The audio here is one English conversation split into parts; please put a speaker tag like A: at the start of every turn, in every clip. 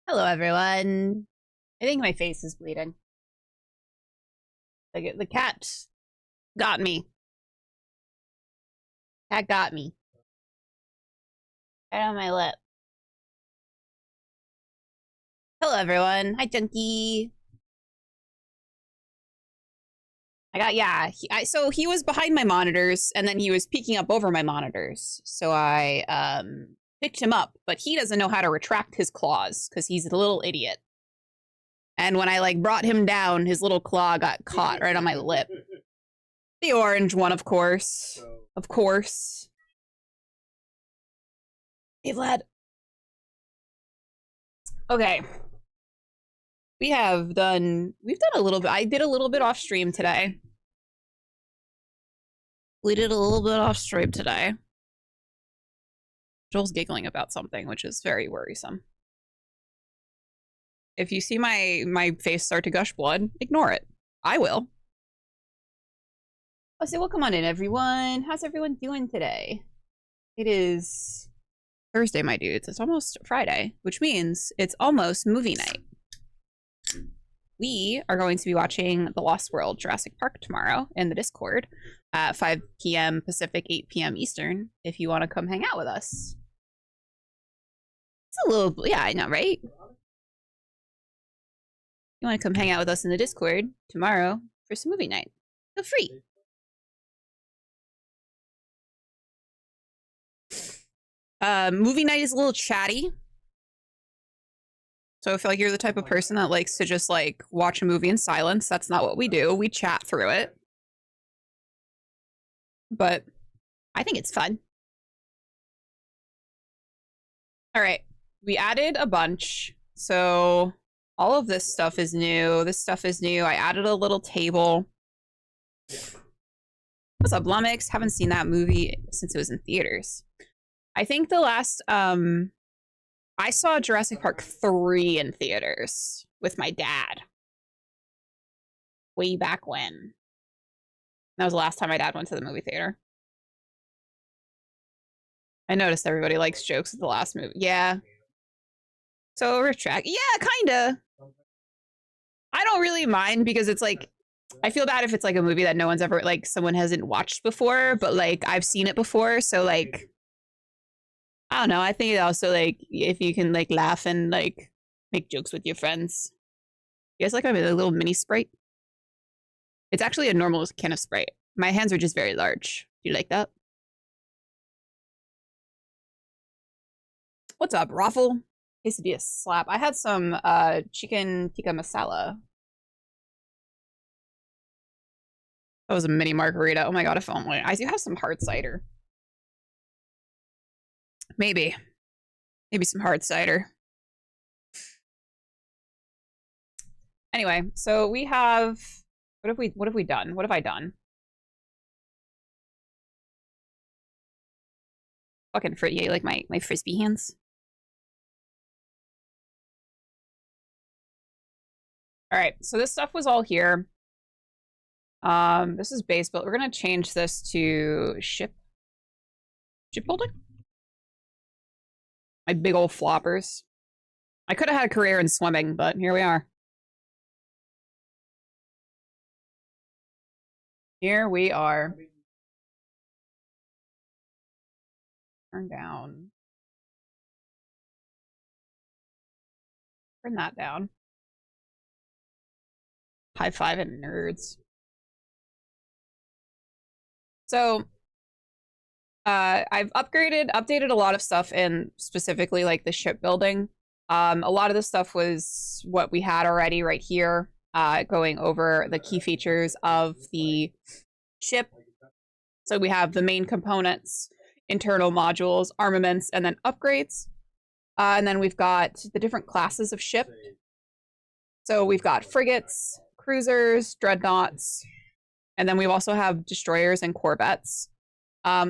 A: Hello, everyone. I think my face is bleeding. The cat got me. Cat got me. Right on my lip. Hello, everyone. Hi, Junkie. So he was behind my monitors, and then he was peeking up over my monitors. So I picked him up, but he doesn't know how to retract his claws because he's a little idiot. And when I brought him down, his little claw got caught right on my lip. The orange one, of course. Of course. Hey, Vlad. Okay. We've done a little bit. I did a little bit off stream today. We did a little bit off stream today. Joel's giggling about something, which is very worrisome. If you see my face start to gush blood, ignore it. I will. Oh, so welcome on in, everyone. How's everyone doing today? It is Thursday, my dudes. It's almost Friday, which means it's almost movie night. We are going to be watching The Lost World Jurassic Park tomorrow in the Discord at 5 p.m. Pacific, 8 p.m. Eastern, if you want to come hang out with us. It's a little, yeah, I know, right? You want to come hang out with us in the Discord tomorrow for some movie night. Feel free. Movie night is a little chatty. So if you're the type of person that likes to just watch a movie in silence, that's not what we do. We chat through it. But I think it's fun. All right. We added a bunch. So all of this stuff is new. This stuff is new. I added a little table. What's up, Lumix? Haven't seen that movie since it was in theaters. I think the last I saw Jurassic Park 3 in theaters with my dad. Way back when. That was the last time my dad went to the movie theater. I noticed everybody likes jokes at the last movie. Yeah. So retract. Yeah, kinda. I don't really mind because it's I feel bad if it's a movie that no one's ever someone hasn't watched before, but I've seen it before, so I don't know. I think also if you can laugh and make jokes with your friends. You guys like my little mini Sprite? It's actually a normal can of Sprite. My hands are just very large. Do you like that? What's up, Raffle? Quesadilla slap. I had some chicken tikka masala. That was a mini margarita. Oh my god, if only. I do have some hard cider. Maybe some hard cider. Anyway, so we have what have we done? What have I done? Fucking for you, my frisbee hands. All right, so this stuff was all here. This is base build. We're gonna change this to shipbuilding. My big old floppers. I could have had a career in swimming, but here we are. Here we are. Turn down. Turn that down. High five and nerds. So I've updated a lot of stuff in specifically the shipbuilding. A lot of the stuff was what we had already right here, going over the key features of the ship. So we have the main components, internal modules, armaments, and then upgrades. And then we've got the different classes of ship. So we've got frigates, cruisers, dreadnoughts, and then we also have destroyers and corvettes.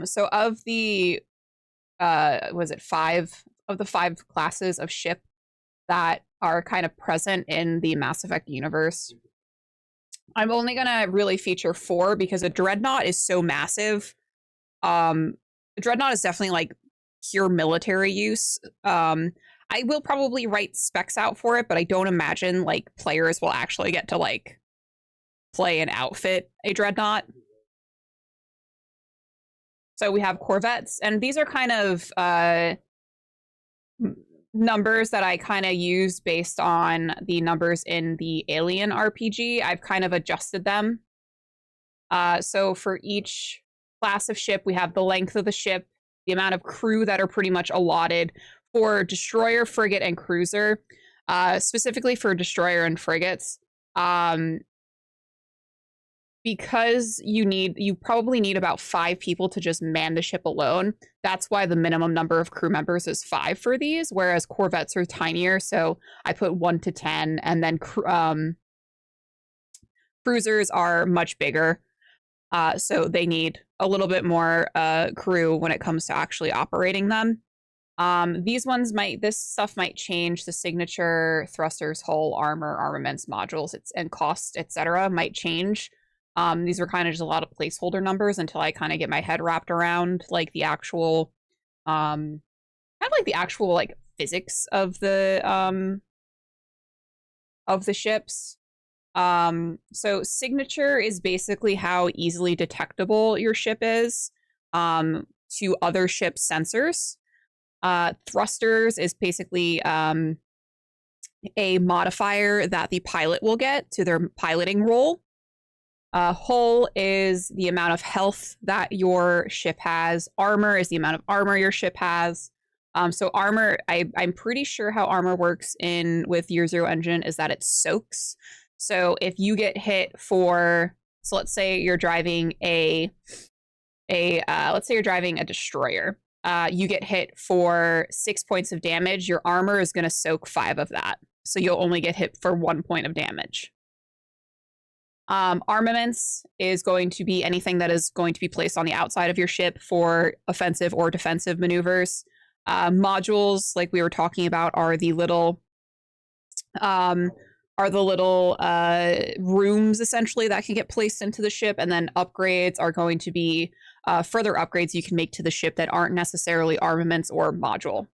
A: So of the, was it 5 of the 5 classes of ship that are kind of present in the Mass Effect universe, I'm only gonna really feature 4 because a dreadnought is so massive. A dreadnought is definitely pure military use. I will probably write specs out for it, but I don't imagine like players will actually get to like play and outfit a dreadnought. So we have corvettes, and these are kind of numbers that I kind of use based on the numbers in the Alien RPG. I've kind of adjusted them. So for each class of ship, we have the length of the ship, the amount of crew that are pretty much allotted for destroyer, frigate, and cruiser. Specifically for destroyer and frigates, because you probably need about 5 people to just man the ship alone. That's why the minimum number of crew members is 5 for these, whereas corvettes are tinier. So I put 1 to 10, and then cruisers are much bigger. So they need a little bit more crew when it comes to actually operating them. This stuff might change. The signature, thrusters, hull, armor, armaments, modules, and cost, etc. might change. These are kind of just a lot of placeholder numbers until I kind of get my head wrapped around like the actual, kind of like the actual like physics of the ships. So signature is basically how easily detectable your ship is to other ship sensors. Thrusters is basically a modifier that the pilot will get to their piloting role. Hull is the amount of health that your ship has. Armor is the amount of armor your ship has. So armor, I'm pretty sure how armor works with Year Zero engine is that it soaks. So if you get hit so let's say you're driving let's say you're driving a destroyer. You get hit for 6 points of damage. Your armor is going to soak 5 of that. So you'll only get hit for 1 point of damage. Armaments is going to be anything that is going to be placed on the outside of your ship for offensive or defensive maneuvers. Modules, like we were talking about, are the little rooms essentially that can get placed into the ship, and then upgrades are going to be further upgrades you can make to the ship that aren't necessarily armaments or module.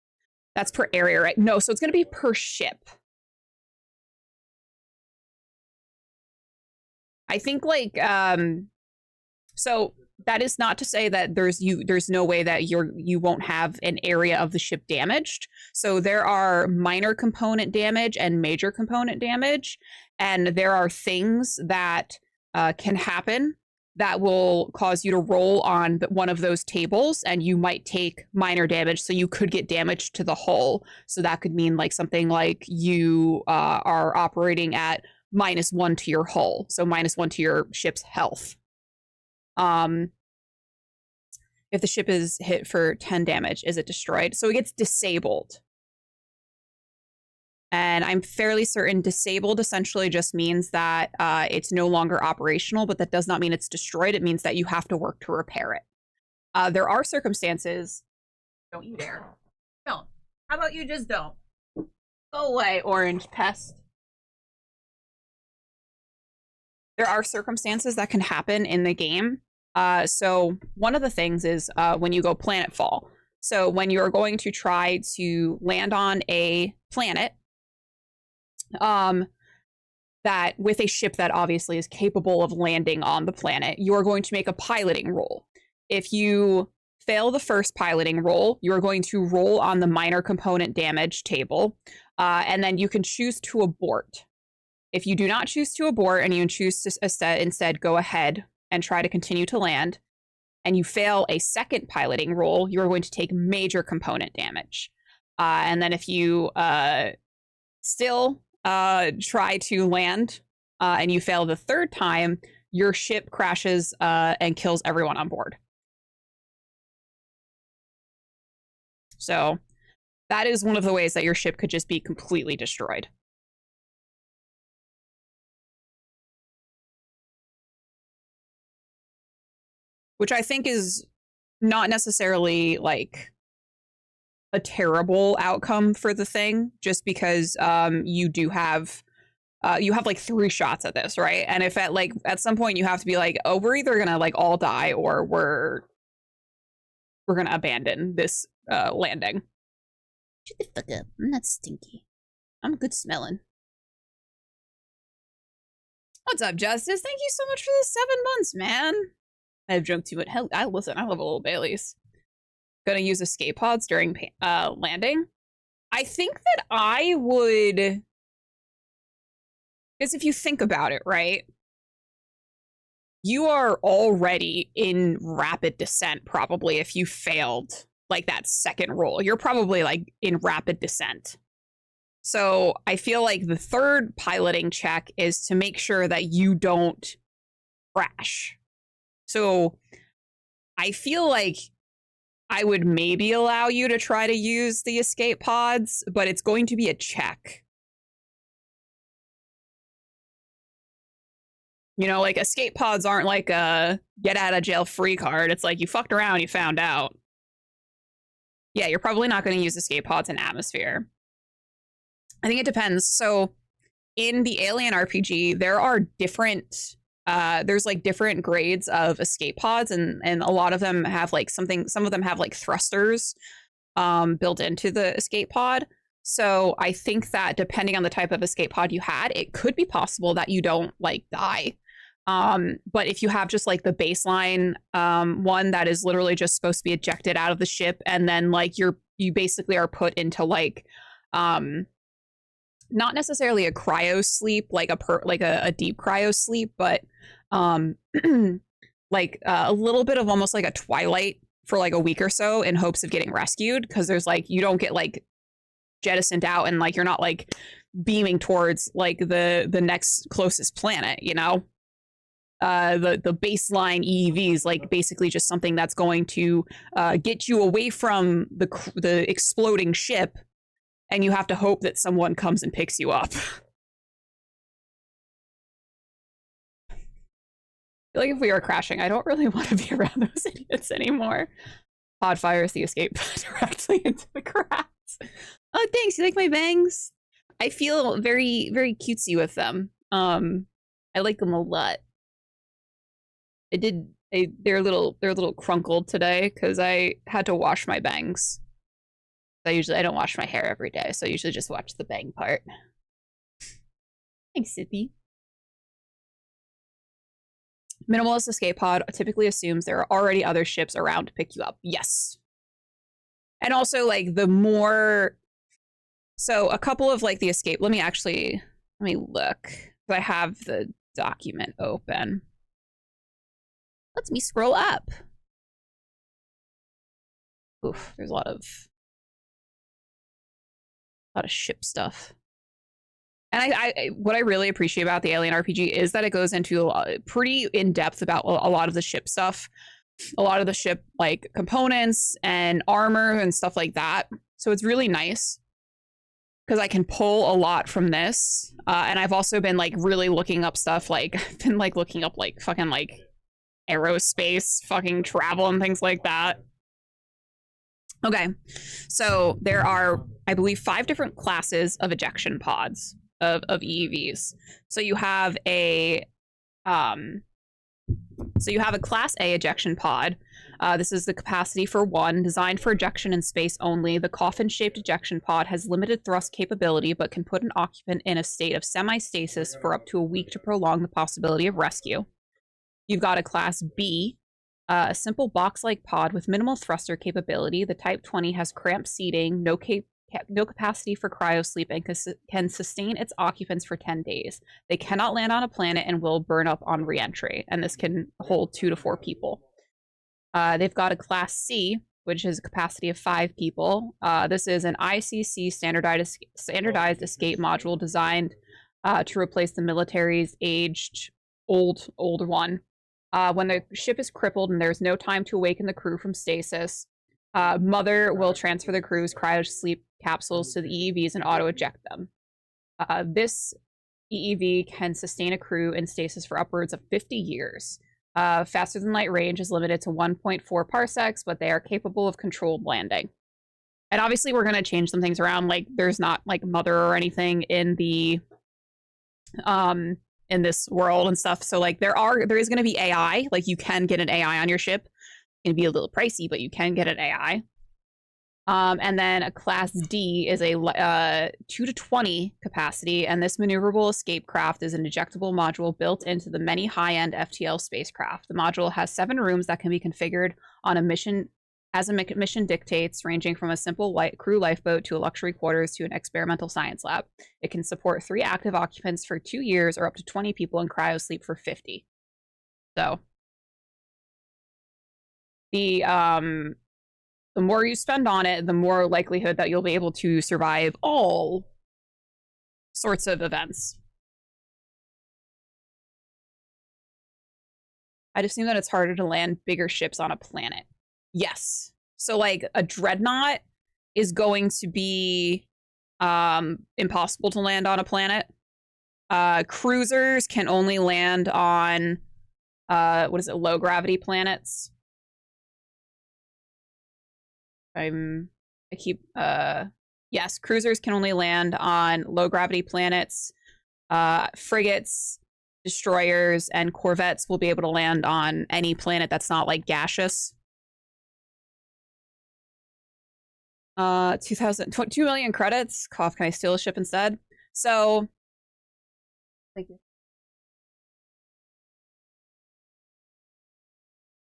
A: That's per area, right? No, so it's going to be per ship. I think like so that is not to say that there's no way that you won't have an area of the ship damaged. So there are minor component damage and major component damage, and there are things that can happen that will cause you to roll on one of those tables, and you might take minor damage. So you could get damage to the hull. So that could mean like something like you are operating at -1 to your hull, so -1 to your ship's health. If the ship is hit for 10 damage, is it destroyed? So it gets disabled. And I'm fairly certain disabled essentially just means that it's no longer operational, but that does not mean it's destroyed. It means that you have to work to repair it. There are circumstances. Don't you dare. Don't. How about you just don't? Go away, orange pest. There are circumstances that can happen in the game. So one of the things is when you go planetfall. So when you're going to try to land on a planet, that with a ship that obviously is capable of landing on the planet, you're going to make a piloting roll. If you fail the first piloting roll, you're going to roll on the minor component damage table, and then you can choose to abort. If you do not choose to abort and you choose to instead go ahead and try to continue to land, and you fail a second piloting roll, you're going to take major component damage. And then if you still try to land and you fail the third time, your ship crashes and kills everyone on board. So that is one of the ways that your ship could just be completely destroyed. Which I think is not necessarily like a terrible outcome for the thing, just because you do have like 3 shots at this, right? And if at some point you have to be like, oh, we're either gonna like all die or we're gonna abandon this landing. Shut the fuck up. I'm not stinky. I'm good smelling. What's up, Justice? Thank you so much for the 7 months, man. I've drunk too much. Hell, listen, I love a little Bailey's. Gonna use escape pods during landing. I think that I would... Because if you think about it, right? You are already in rapid descent, probably, if you failed, like, that second roll. You're probably, like, in rapid descent. So I feel like the third piloting check is to make sure that you don't crash. So I feel like I would maybe allow you to try to use the escape pods, but it's going to be a check. You know, like, escape pods aren't like a get out of jail free card. It's like, you fucked around, you found out. Yeah, you're probably not going to use escape pods in atmosphere. I think it depends. So in the Alien RPG, there are different there's like different grades of escape pods, and a lot of them have like some of them have like thrusters built into the escape pod. So I think that depending on the type of escape pod you had, it could be possible that you don't like die. But if you have just like the baseline one that is literally just supposed to be ejected out of the ship, and then like you basically are put into like not necessarily a cryo sleep, like a deep cryo sleep, but like a little bit of almost like a twilight for like a week or so in hopes of getting rescued, because there's like, you don't get like jettisoned out and like you're not like beaming towards like the next closest planet, you know. The baseline EEV is like basically just something that's going to get you away from the exploding ship, and you have to hope that someone comes and picks you up. Like, if we were crashing, I don't really want to be around those idiots anymore. Pod fires the escape directly into the grass. Oh, thanks. You like my bangs? I feel very, very cutesy with them. I like them a lot. They're a little crunkled today because I had to wash my bangs. I don't wash my hair every day, so I usually just watch the bang part. Thanks, Sippy. Minimalist escape pod typically assumes there are already other ships around to pick you up. Yes. And also, like, the more... So, a couple of, like, the escape... Let me look. I have the document open. Lets me scroll up. Oof, there's a lot of ship stuff. And what I really appreciate about the Alien RPG is that it goes into pretty in-depth about a lot of the ship stuff. A lot of the ship, like, components and armor and stuff like that. So it's really nice, because I can pull a lot from this. And I've also been, like, really looking up stuff, like, I've been, like, looking up, like, fucking, like, aerospace, fucking travel and things like that. Okay, so there are, I believe, 5 different classes of ejection pods of EEVs. So you have a Class A ejection pod. This is the capacity for 1, designed for ejection in space only. The coffin-shaped ejection pod has limited thrust capability, but can put an occupant in a state of semi-stasis for up to a week to prolong the possibility of rescue. You've got a Class B, a simple box-like pod with minimal thruster capability. The Type 20 has cramped seating, no capacity for cryosleep, and can sustain its occupants for 10 days. They cannot land on a planet and will burn up on re-entry, and this can hold 2 to 4 people. They've got a Class C, which is a capacity of 5 people. This is an ICC standardized escape module designed to replace the military's aged old one. When the ship is crippled and there's no time to awaken the crew from stasis, Mother will transfer the crew's cryosleep capsules to the EEVs and auto-eject them. This EEV can sustain a crew in stasis for upwards of 50 years. Faster than light range is limited to 1.4 parsecs, but they are capable of controlled landing. And obviously we're going to change some things around, like there's not like Mother or anything in the in this world and stuff. So like there is going to be AI, like you can get an AI on your ship. It's going to be a little pricey, but you can get an AI. And then a Class D is a 2 to 20 capacity, and this maneuverable escape craft is an ejectable module built into the many high-end FTL spacecraft. The module has 7 rooms that can be configured on a mission as a mission dictates, ranging from a simple crew lifeboat to a luxury quarters to an experimental science lab. It can support 3 active occupants for 2 years or up to 20 people in cryosleep for 50. So the more you spend on it, the more likelihood that you'll be able to survive all sorts of events. I'd assume that it's harder to land bigger ships on a planet. Yes. So like a dreadnought is going to be impossible to land on a planet. Cruisers can only land on low gravity planets. Yes, cruisers can only land on low gravity planets. Frigates, destroyers, and corvettes will be able to land on any planet that's not like gaseous. 2 million credits. Cough, can I steal a ship instead? So, thank you.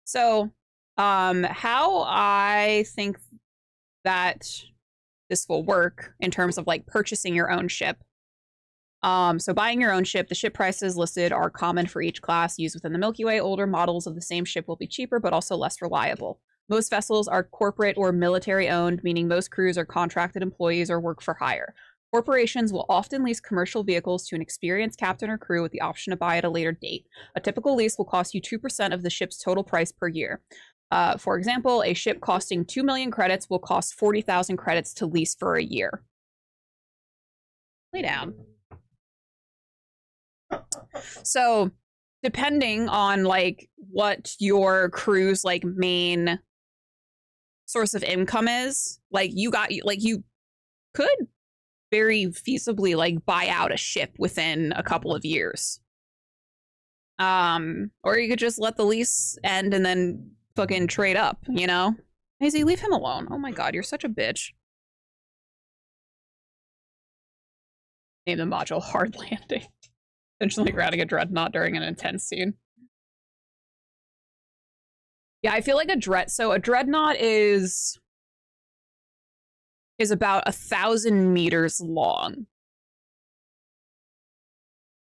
A: So, how I think that this will work in terms of like purchasing your own ship. So buying your own ship, the ship prices listed are common for each class used within the Milky Way. Older models of the same ship will be cheaper, but also less reliable. Most vessels are corporate or military owned, meaning most crews are contracted employees or work for hire. Corporations will often lease commercial vehicles to an experienced captain or crew with the option to buy at a later date. A typical lease will cost you 2% of the ship's total price per year. For example, a ship costing 2 million credits will cost 40,000 credits to lease for a year. Lay down. So, depending on like what your crew's like main source of income is, like you could very feasibly like buy out a ship within a couple of years. Or you could just let the lease end and then fucking trade up, you know? Maisie, leave him alone. Oh my god, you're such a bitch. Name the module Hard Landing. Intentionally grounding a dreadnought during an intense scene. Yeah, I feel like a dreadnought is about 1,000 meters long.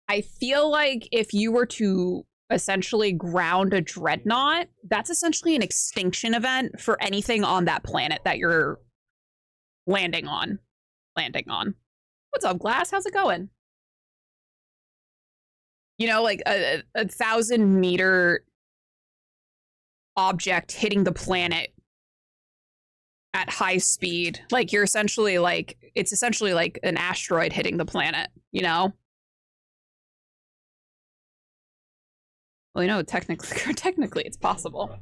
A: I feel like if you were to essentially ground a dreadnought, that's essentially an extinction event for anything on that planet that you're landing on. What's up, Glass? How's it going? You know, like a 1,000-meter object hitting the planet at high speed. Like you're essentially like, it's essentially like an asteroid hitting the planet, you know? Well, you know, technically it's possible.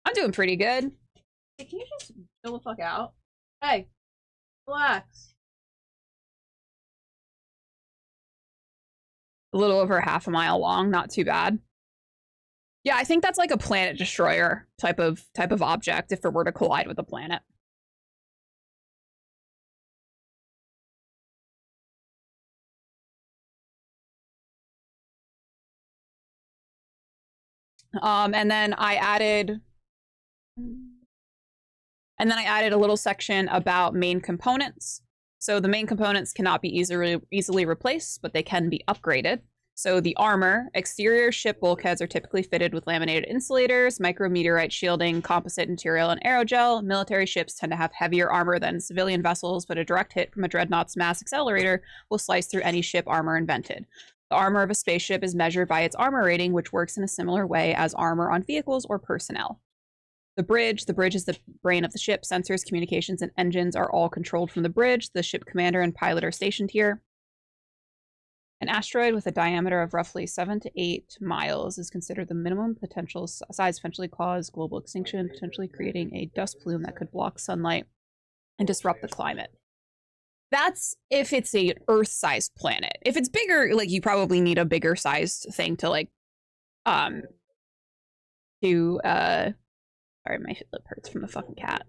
A: I'm doing pretty good. Hey, can you just chill the fuck out? Hey, relax. A little over half a mile long, not too bad. Yeah, I think that's like a planet destroyer type of object if it were to collide with a planet. And then I added a little section about main components. So the main components cannot be easily replaced, but they can be upgraded. So the armor, exterior ship bulkheads are typically fitted with laminated insulators, micrometeorite shielding, composite material, and aerogel. Military ships tend to have heavier armor than civilian vessels, but a direct hit from a dreadnought's mass accelerator will slice through any ship armor invented. The armor of a spaceship is measured by its armor rating, which works in a similar way as armor on vehicles or personnel. The bridge is the brain of the ship. Sensors, communications, and engines are all controlled from the bridge. The ship commander and pilot are stationed here. An asteroid with a diameter of roughly 7 to 8 miles is considered the minimum potential size, potentially cause global extinction, potentially creating a dust plume that could block sunlight and disrupt the climate. That's if it's a Earth-sized planet. If it's bigger, like you probably need a bigger sized thing to like, sorry, my lip hurts from the fucking cat.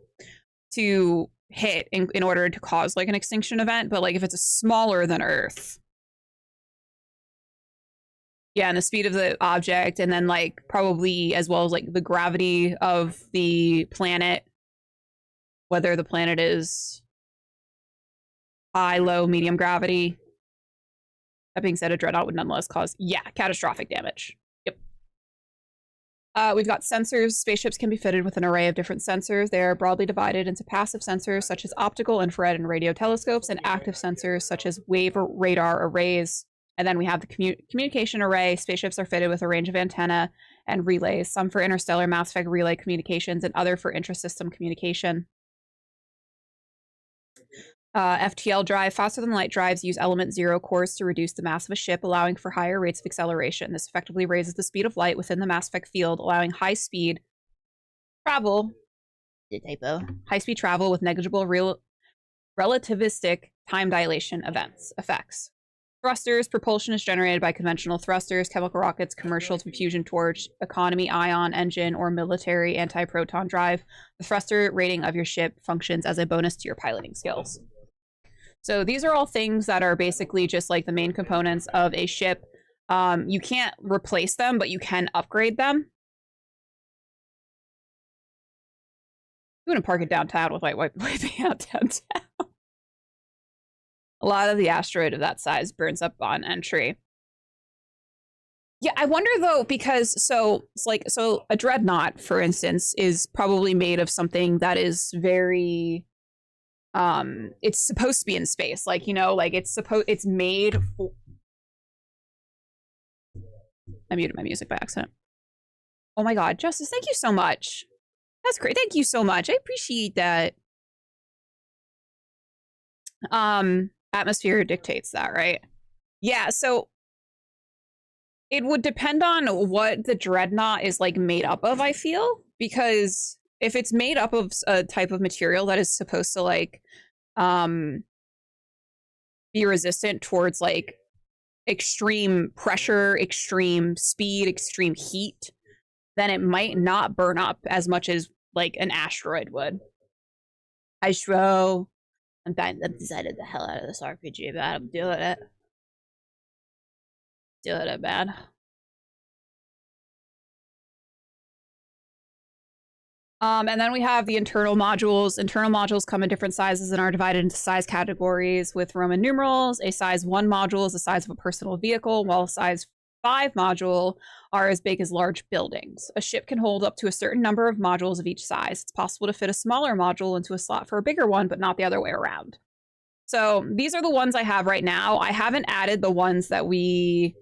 A: to hit in order to cause like an extinction event, but like if it's smaller than Earth. Yeah, and the speed of the object, and then like probably as well as like the gravity of the planet, whether the planet is high, low, medium gravity. That being said, a dreadnought would nonetheless cause, yeah, catastrophic damage. Yep. We've got sensors. Spaceships can be fitted with an array of different sensors. They are broadly divided into passive sensors, such as optical, infrared, and radio telescopes, and active sensors, such as wave radar arrays. And then we have the communication array. Spaceships are fitted with a range of antenna and relays, some for interstellar mass effect relay communications and other for intrasystem communication. FTL drive, faster than light drives use element 0 cores to reduce the mass of a ship, allowing for higher rates of acceleration. This effectively raises the speed of light within the mass effect field, allowing high speed travel. High speed travel with negligible relativistic time dilation effects. Thrusters, propulsion is generated by conventional thrusters, chemical rockets, commercial fusion torch, economy ion engine, or military anti-proton drive. The thruster rating of your ship functions as a bonus to your piloting skills. So these are all things that are basically just like the main components of a ship. You can't replace them, but you can upgrade them. I'm gonna park it downtown with like wiping out downtown. A lot of the asteroid of that size burns up on entry. Yeah, I wonder though, because so a dreadnought, for instance, is probably made of something that is very it's supposed to be in space. Like, you know, like it's made for... I muted my music by accident. Oh my god, Justice, thank you so much. That's great. Thank you so much. I appreciate that. Atmosphere dictates that, right? Yeah, so it would depend on what the dreadnought is like made up of, I feel, because if it's made up of a type of material that is supposed to like be resistant towards like extreme pressure, extreme speed, extreme heat, then it might not burn up as much as like an asteroid would. I'm decided the hell out of this RPG, but I'm doing it. Doing it, man. And then we have the internal modules. Internal modules come in different sizes and are divided into size categories with Roman numerals. A size 1 module is the size of a personal vehicle, while a size 5 module are as big as large buildings. A ship can hold up to a certain number of modules of each size. It's possible to fit a smaller module into a slot for a bigger one, but not the other way around. So these are the ones I have right now. I haven't added the ones that because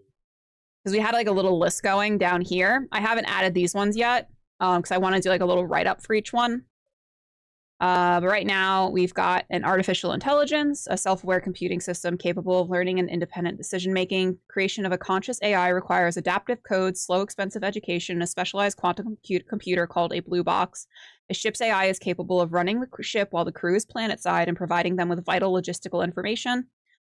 A: we had like a little list going down here. I haven't added these ones yet because I want to do like a little write-up for each one. But right now we've got an artificial intelligence, a self-aware computing system capable of learning and independent decision-making. Creation of a conscious AI requires adaptive code, slow, expensive education, and a specialized quantum computer called a blue box. A ship's AI is capable of running the ship while the crew is planetside and providing them with vital logistical information.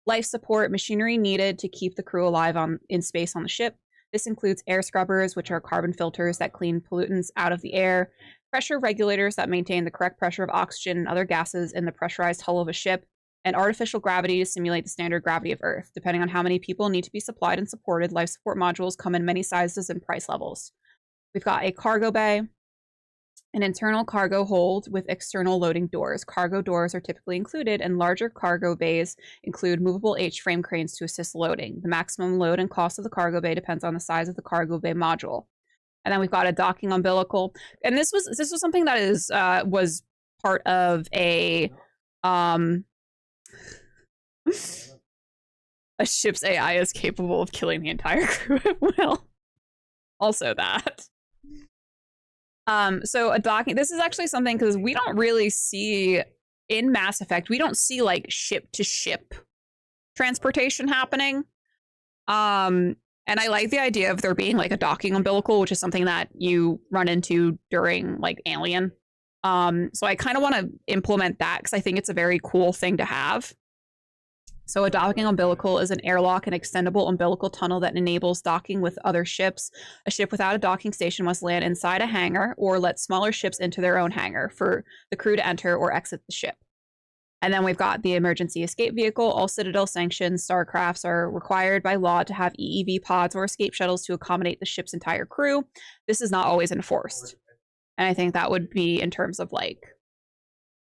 A: Life support, machinery needed to keep the crew alive in space on the ship. This includes air scrubbers, which are carbon filters that clean pollutants out of the air, pressure regulators that maintain the correct pressure of oxygen and other gases in the pressurized hull of a ship, and artificial gravity to simulate the standard gravity of Earth. Depending on how many people need to be supplied and supported, life support modules come in many sizes and price levels. We've got a cargo bay, an internal cargo hold with external loading doors. Cargo doors are typically included, and larger cargo bays include movable H-frame cranes to assist loading. The maximum load and cost of the cargo bay depends on the size of the cargo bay module. And then we've got a docking umbilical, and this was something that was part of a ship's AI is capable of killing the entire crew at will. Also that. So a docking, this is actually something because we don't really see in Mass Effect, we don't see like ship to ship transportation happening. And I like the idea of there being like a docking umbilical, which is something that you run into during like Alien. So I kind of want to implement that because I think it's a very cool thing to have. So a docking umbilical is an airlock, an extendable umbilical tunnel that enables docking with other ships. A ship without a docking station must land inside a hangar or let smaller ships into their own hangar for the crew to enter or exit the ship. And then we've got the emergency escape vehicle. All Citadel sanctioned starcrafts are required by law to have EEV pods or escape shuttles to accommodate the ship's entire crew. This is not always enforced. And I think that would be in terms of like,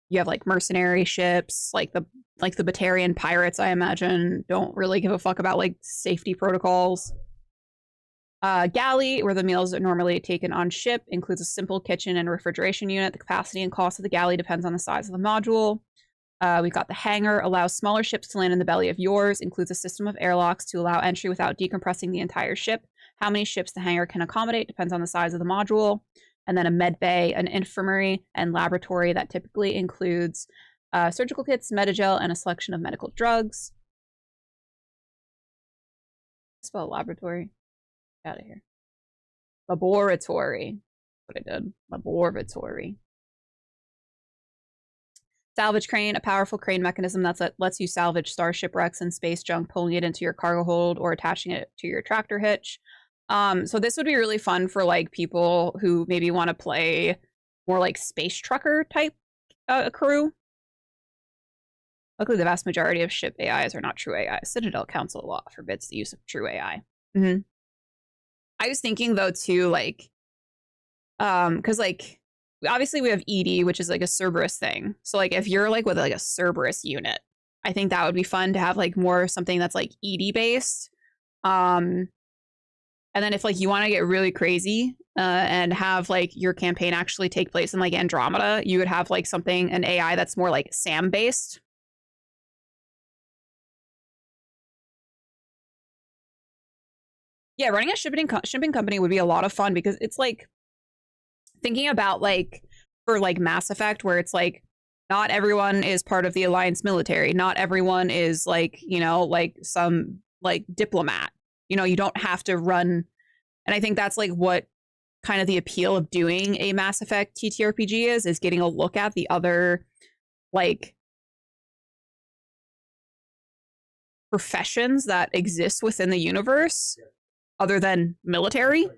A: you have like mercenary ships, like the Batarian pirates, I imagine, don't really give a fuck about like safety protocols. Galley, where the meals are normally taken on ship, includes a simple kitchen and refrigeration unit. The capacity and cost of the galley depends on the size of the module. We've got the hangar, allows smaller ships to land in the belly of yours, includes a system of airlocks to allow entry without decompressing the entire ship. How many ships the hangar can accommodate depends on the size of the module. And then a med bay, an infirmary and laboratory that typically includes surgical kits, Medigel, and a selection of medical drugs. Spell laboratory. Get out of here. Laboratory. That's what I did. Laboratory. Salvage crane, a powerful crane mechanism that lets you salvage starship wrecks and space junk, pulling it into your cargo hold or attaching it to your tractor hitch. So this would be really fun for like people who maybe want to play more like space trucker type crew. Luckily, the vast majority of ship AIs are not true AI. Citadel Council law forbids the use of true AI. I was thinking though too, like, because like obviously we have ED, which is like a Cerberus thing. So like if you're like with like a Cerberus unit, I think that would be fun to have like more something that's like ED based. And then if like you want to get really crazy and have like your campaign actually take place in like Andromeda, you would have like something, an AI that's more like SAM based. Yeah, running a shipping company would be a lot of fun because it's like thinking about like for like Mass Effect where it's like not everyone is part of the Alliance military. Not everyone is like, you know, like some like diplomat. You know, you don't have to run. And I think that's like what kind of the appeal of doing a Mass Effect TTRPG is getting a look at the other like professions that exist within the universe other than military.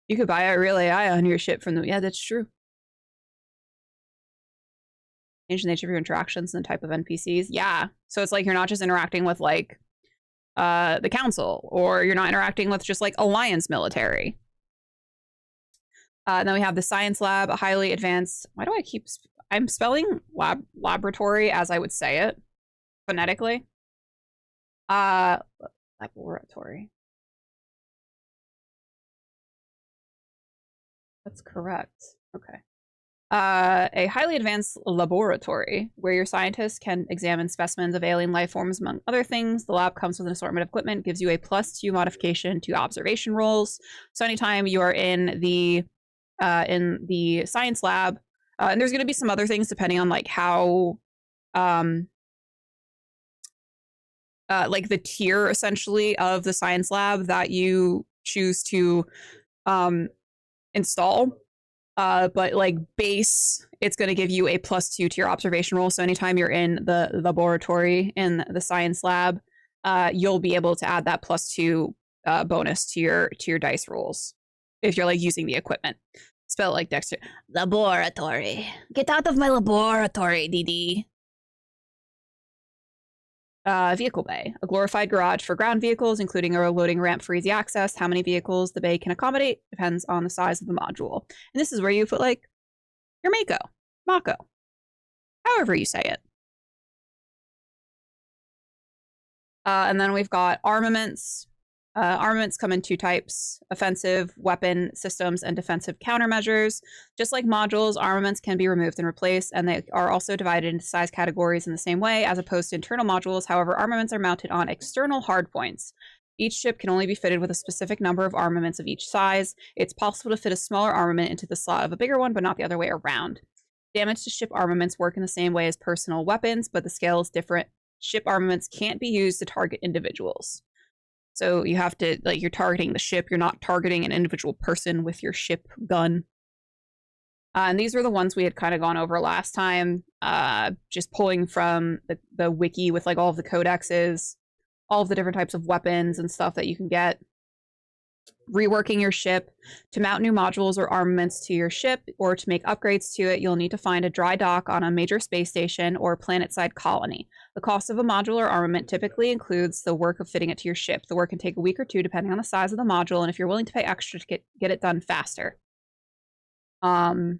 A: You could buy a real AI on your ship from the, yeah, that's true. Change the nature of your interactions and the type of NPCs. Yeah. So it's like you're not just interacting with like the council, or you're not interacting with just like Alliance military. And then we have the science lab, a highly advanced. Why do I keep? I'm spelling laboratory as I would say it phonetically. Laboratory. That's correct. Okay. A highly advanced laboratory where your scientists can examine specimens of alien life forms, among other things. The lab comes with an assortment of equipment, gives you a +2 modification to observation rolls. So anytime you are in the science lab, and there's going to be some other things depending on like how, like the tier essentially of the science lab that you choose to install. But like base, it's going to give you a +2 to your observation roll. So anytime you're in the laboratory in the science lab, you'll be able to add that +2 bonus to your dice rolls if you're like using the equipment. Spell it like Dexter. Laboratory. Get out of my laboratory, DD. Vehicle bay, a glorified garage for ground vehicles, including a loading ramp for easy access. How many vehicles the bay can accommodate depends on the size of the module. And this is where you put like your Mako, however you say it. And then we've got armaments. Armaments come in 2 types: offensive weapon systems and defensive countermeasures. Just like modules, armaments can be removed and replaced, and they are also divided into size categories in the same way as opposed to internal modules. However, armaments are mounted on external hardpoints. Each ship can only be fitted with a specific number of armaments of each size. It's possible to fit a smaller armament into the slot of a bigger one, but not the other way around. Damage to ship armaments work in the same way as personal weapons, but the scale is different. Ship armaments can't be used to target individuals. So you have to, like, you're targeting the ship. You're not targeting an individual person with your ship gun. And these were the ones we had kind of gone over last time, just pulling from the wiki with like all of the codexes, all of the different types of weapons and stuff that you can get. Reworking your ship. To mount new modules or armaments to your ship or to make upgrades to it, you'll need to find a dry dock on a major space station or planet-side colony. The cost of a modular armament typically includes the work of fitting it to your ship. The work can take a week or two depending on the size of the module and if you're willing to pay extra to get it done faster. And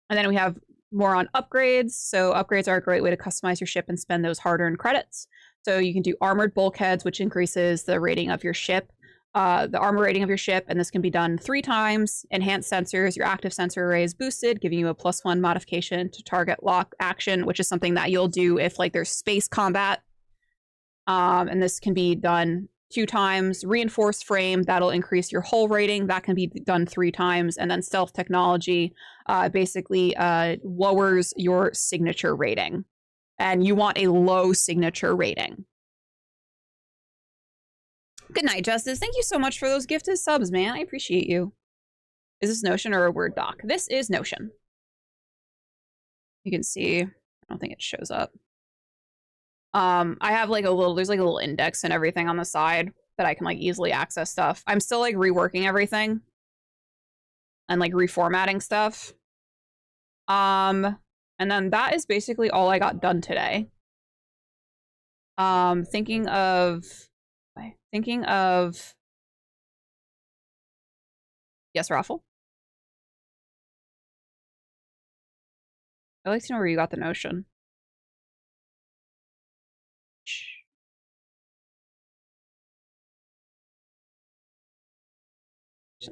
A: then we have more on upgrades. So upgrades are a great way to customize your ship and spend those hard-earned credits. So you can do armored bulkheads, which increases the rating of your ship. The armor rating of your ship, and this can be done 3 times. Enhanced sensors, your active sensor array is boosted, giving you a +1 modification to target lock action, which is something that you'll do if like there's space combat. And this can be done 2 times. Reinforced frame, that'll increase your hull rating. That can be done 3 times. And then stealth technology basically lowers your signature rating. And you want a low signature rating. Good night, Justice. Thank you so much for those gifted subs, man. I appreciate you. Is this Notion or a Word doc? This is Notion. You can see. I don't think it shows up. I have like there's like a little index and everything on the side that I can like easily access stuff. I'm still like reworking everything and like reformatting stuff. And then that is basically all I got done today. Thinking of yes, Raffle. I'd like to know where you got the Notion.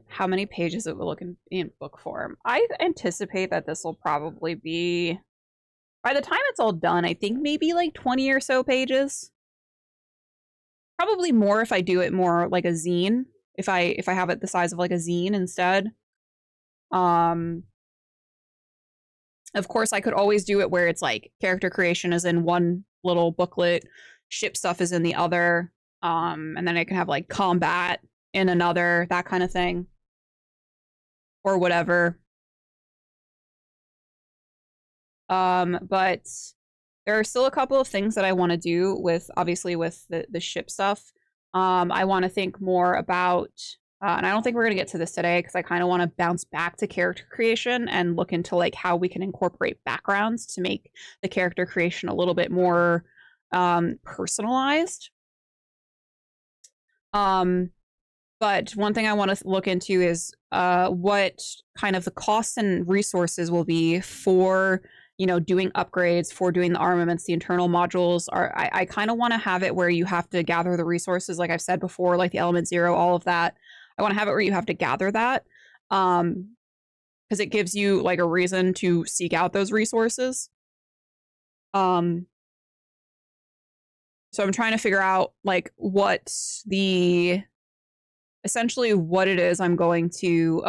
A: How many pages it will look in book form? I anticipate that this will probably be, by the time it's all done, I think maybe like 20 or so pages. Probably more if I do it more like a zine. If I have it the size of like a zine instead. Of course, I could always do it where it's like character creation is in one little booklet, ship stuff is in the other, and then I can have like combat in another, that kind of thing, or whatever. But there are still a couple of things that I want to do with, obviously, with the ship stuff. I want to think more about, and I don't think we're going to get to this today because I kind of want to bounce back to character creation and look into like how we can incorporate backgrounds to make the character creation a little bit more personalized. But one thing I want to look into is what kind of the costs and resources will be for, you know, doing upgrades, for doing the armaments, the internal modules. I kind of want to have it where you have to gather the resources, like I've said before, like the element 0, all of that. I want to have it where you have to gather that because it gives you like a reason to seek out those resources. So I'm trying to figure out like essentially what it is I'm going to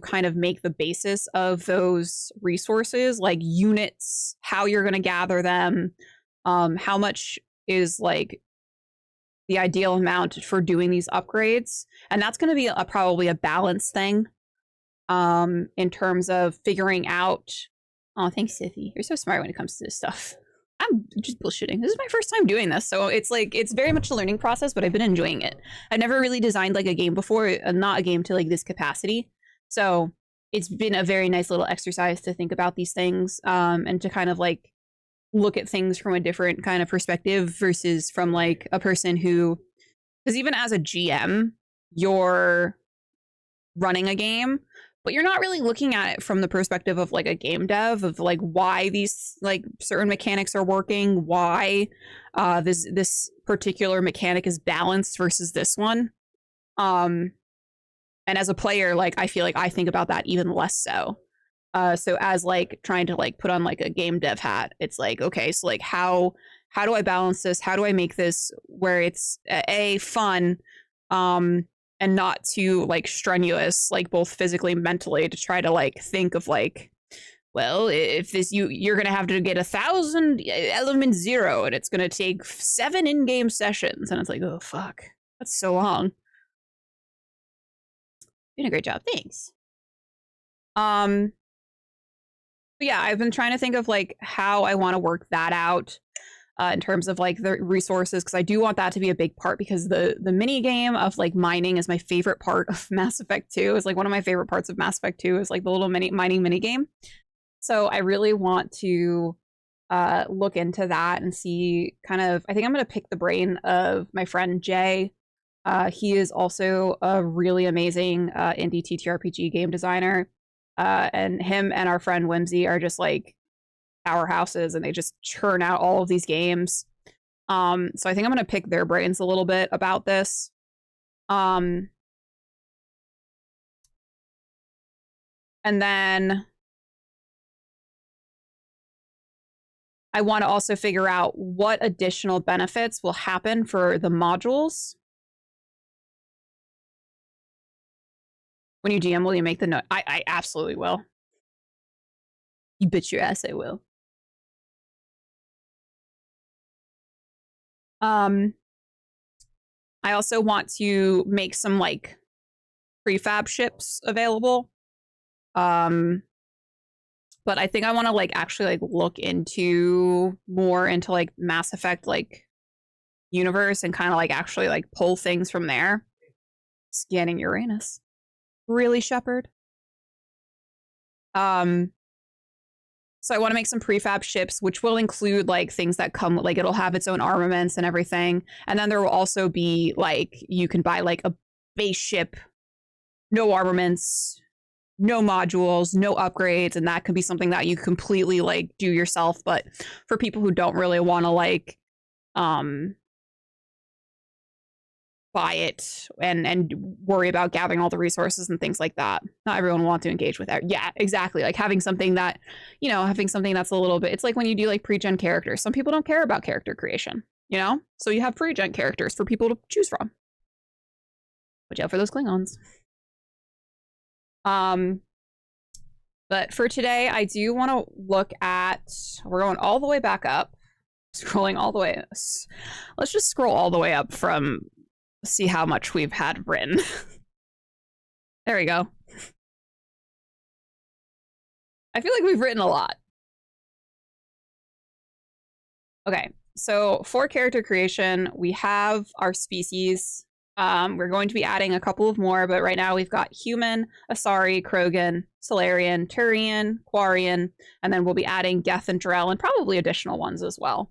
A: kind of make the basis of those resources, like units, how you're going to gather them, how much is like the ideal amount for doing these upgrades. And that's going to be probably a balance thing in terms of figuring out. Oh, thanks, Sithy. You're so smart when it comes to this stuff. I'm just bullshitting. This is my first time doing this, so it's like it's very much a learning process, but I've been enjoying it. I've never really designed like a game before, not a game to like this capacity. So it's been a very nice little exercise to think about these things and to kind of like look at things from a different kind of perspective versus from like a person who, because even as a GM, you're running a game, but you're not really looking at it from the perspective of like a game dev of like why these like certain mechanics are working, why this particular mechanic is balanced versus this one. And as a player, like I feel like I think about that even less so. So as like trying to like put on like a game dev hat, it's like, okay, so like how do I balance this? How do I make this where it's a fun and not too like strenuous, like both physically and mentally, to try to like think of like, well, if this you're gonna have to get 1,000 element 0 and it's gonna take 7 in-game sessions, and it's like, oh fuck, that's so long. Doing a great job. Thanks. But yeah, I've been trying to think of like how I want to work that out in terms of like the resources, because I do want that to be a big part, because the mini game of like mining is my favorite part of Mass Effect 2. It's like one of my favorite parts of Mass Effect 2 is like the little mining mini game. So I really want to look into that and see kind of, I think I'm going to pick the brain of my friend Jay. He is also a really amazing indie TTRPG game designer. And him and our friend Whimsy are just like powerhouses, and they just churn out all of these games. So I think I'm going to pick their brains a little bit about this. And then I want to also figure out what additional benefits will happen for the modules. When you GM, will you make the note? I absolutely will. You bet your ass I will. I also want to make some like prefab ships available. But I think I want to like actually like look into more into like Mass Effect like universe and kind of like actually like pull things from there. Scanning Uranus. Really, Shepard? So I want to make some prefab ships, which will include like things that come like it'll have its own armaments and everything. And then there will also be like you can buy like a base ship, no armaments, no modules, no upgrades, and that could be something that you completely like do yourself. But for people who don't really want to like buy it and worry about gathering all the resources and things like that. Not everyone will want to engage with that. Yeah, exactly. Like having something that, you know, having something that's a little bit, it's like when you do like pre-gen characters. Some people don't care about character creation, you know? So you have pre-gen characters for people to choose from. Watch out for those Klingons. But for today, I do want to look at, we're going all the way back up, scrolling all the way. Let's just scroll all the way up from see how much we've had written. There we go. I feel like we've written a lot. Okay, so for character creation, we have our species. We're going to be adding a couple of more, but right now we've got human, Asari, Krogan, Solarian, Turian, Quarian, and then we'll be adding Geth and Drell and probably additional ones as well.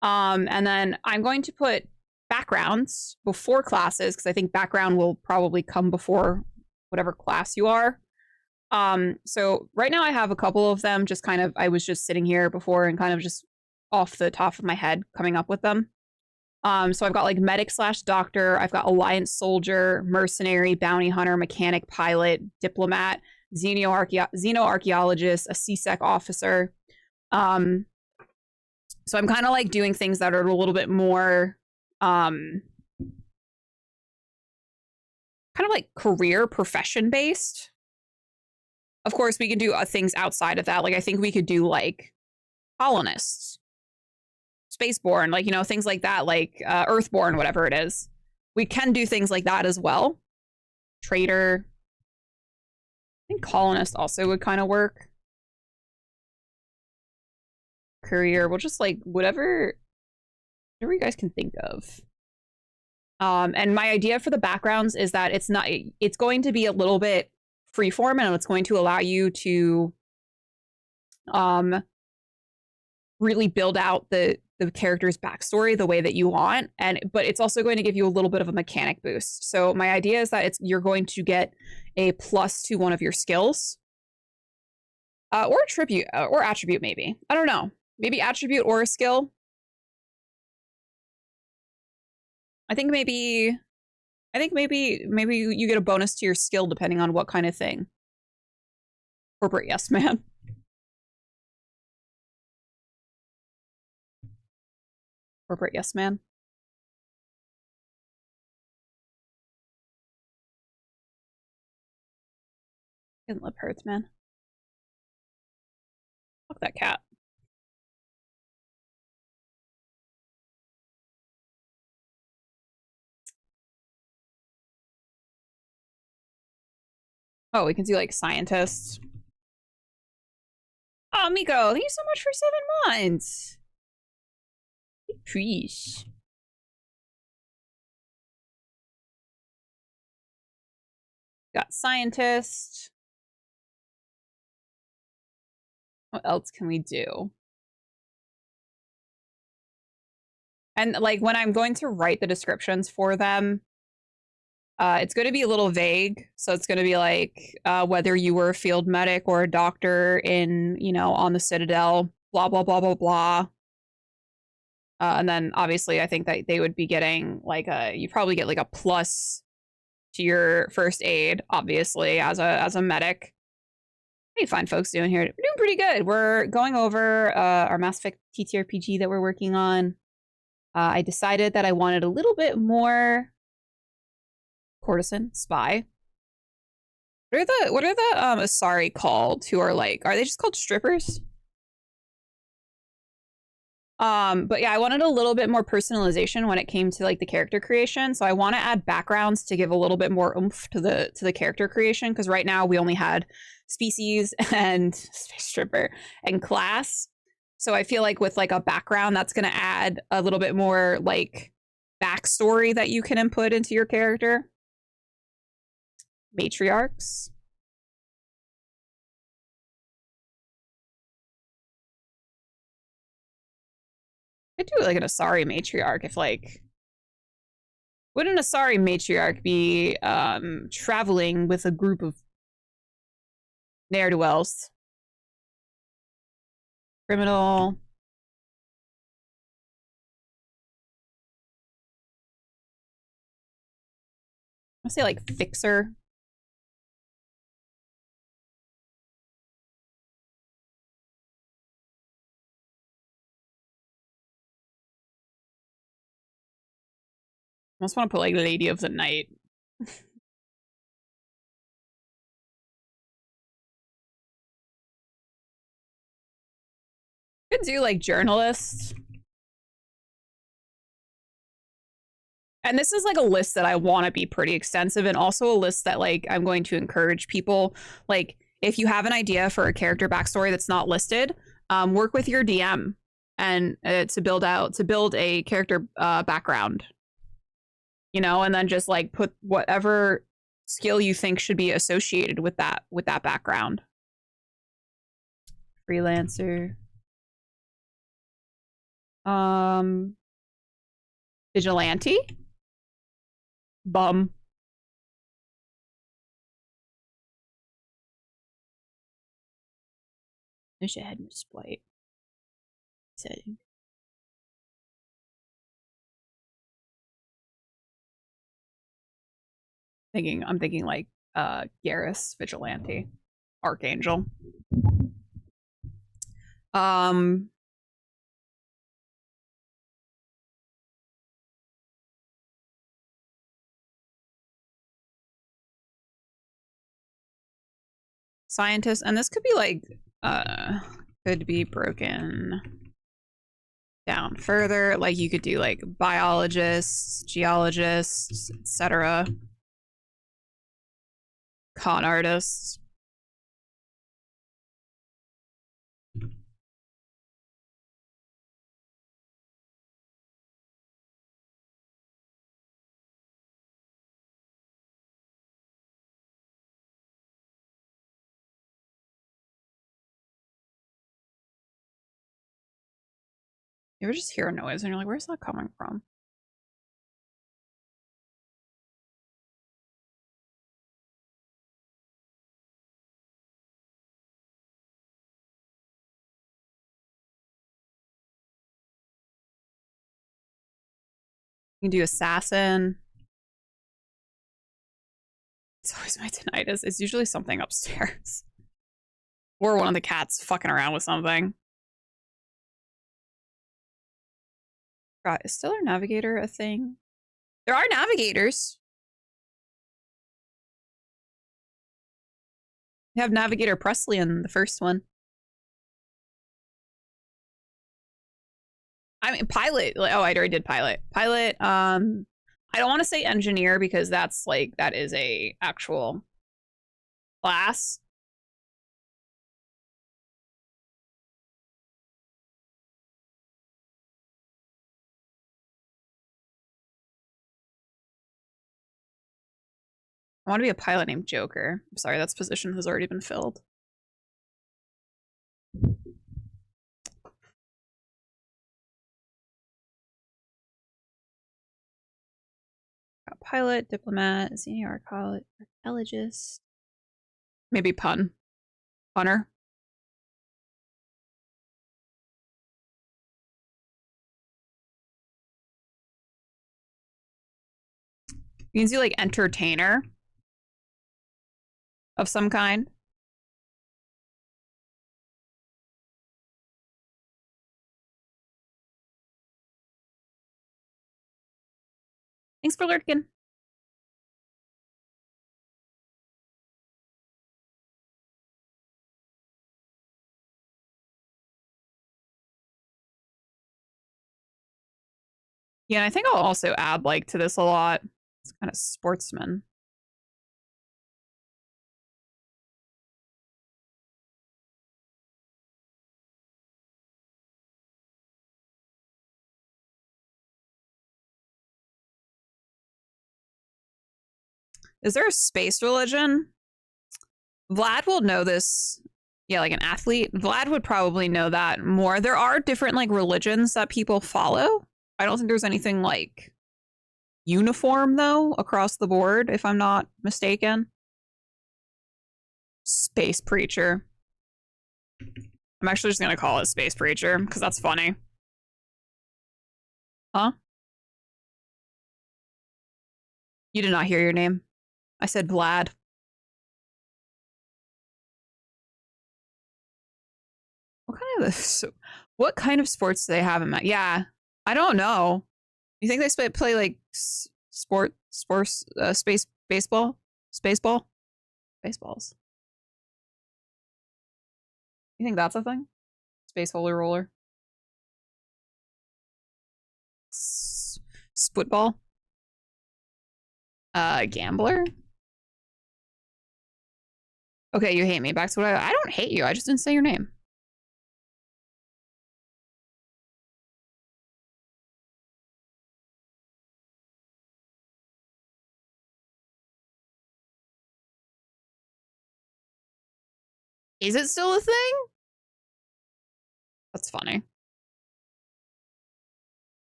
A: And then I'm going to put backgrounds before classes, because I think background will probably come before whatever class you are. So right now I have a couple of them, just kind of, I was just sitting here before and kind of just off the top of my head coming up with them. So I've got like medic / doctor, I've got alliance soldier, mercenary, bounty hunter, mechanic, pilot, diplomat, xenoarchaeologist, a CSEC officer. So I'm kind of like doing things that are a little bit more kind of like career profession based. Of course, we can do things outside of that. Like I think we could do like colonists, spaceborne, like, you know, things like that, like earthborn, whatever it is. We can do things like that as well. Trader. I think colonist also would kind of work. Courier. We'll just like whatever you guys can think of. And my idea for the backgrounds is that it's going to be a little bit freeform, and it's going to allow you to really build out the character's backstory the way that you want, but it's also going to give you a little bit of a mechanic boost. So my idea is that you're going to get a plus to one of your skills, or attribute, or attribute maybe. I don't know. Maybe attribute or a skill. I think maybe you get a bonus to your skill depending on what kind of thing. Corporate yes man. Corporate yes man. Lip hurts, man. Fuck that cat. Oh, we can do like scientists. Oh, Miko, thank you so much for 7 months. Please. Got scientist. What else can we do? And like when I'm going to write the descriptions for them, it's going to be a little vague. So it's going to be like whether you were a field medic or a doctor in, on the Citadel, blah, blah, blah, blah, blah. And then obviously I think that they would be getting like you probably get like a plus to your first aid, obviously, as a medic. What do you find folks doing here? We're doing pretty good. We're going over our Mass Effect TTRPG that we're working on. I decided that I wanted a little bit more courtesan, spy. What are the Asari called who are like, are they just called strippers? But yeah, I wanted a little bit more personalization when it came to like the character creation. So I want to add backgrounds to give a little bit more oomph to the character creation, because right now we only had species and space stripper and class. So I feel like with like a background, that's going to add a little bit more like backstory that you can input into your character. Matriarchs. I'd do like an Asari matriarch if like, would an Asari matriarch be traveling with a group of ne'er-do-wells? Criminal. I say like fixer. I almost want to put like Lady of the Night. Could do like journalists. And this is like a list that I want to be pretty extensive, and also a list that like I'm going to encourage people. Like if you have an idea for a character backstory that's not listed, work with your DM and to build a character background, and then just like put whatever skill you think should be associated with that background. Freelancer. Vigilante. Bum. I should head misplay. Setting. I'm thinking like Garrus Vigilante. Archangel. Scientist, and this could be like could be broken down further. Like you could do like biologists, geologists, etc. Con artists. You ever just hear a noise and you're like, where's that coming from? You can do assassin. It's always my tinnitus. It's usually something upstairs. Or one of the cats fucking around with something. God, is Stellar Navigator a thing? There are navigators. You have Navigator Presley in the first one. I mean, pilot. Oh, I already did pilot. Pilot. I don't want to say engineer because that's like that is a actual Class. I want to be a pilot named Joker. I'm sorry, that position has already been filled. Got pilot, diplomat, senior archaeologist. Maybe pun. Punner. You can do like entertainer of some kind. Thanks for lurking. Yeah, and I think I'll also add like to this a lot. It's kind of sportsman. Is there a space religion? Vlad will know this. Yeah, like an athlete. Vlad would probably know that more. There are different like religions that people follow. I don't think there's anything like uniform though across the board, if I'm not mistaken. Space preacher. I'm actually just gonna call it space preacher because that's funny. Huh? You did not hear your name. I said Vlad. What kind of sports do they have in that? Yeah, I don't know. You think they play like space baseball, spaceball, baseballs? You think that's a thing? Space holy roller, spitball, gambler. Okay, you hate me. Back to what I don't hate you. I just didn't say your name. Is it still a thing? That's funny.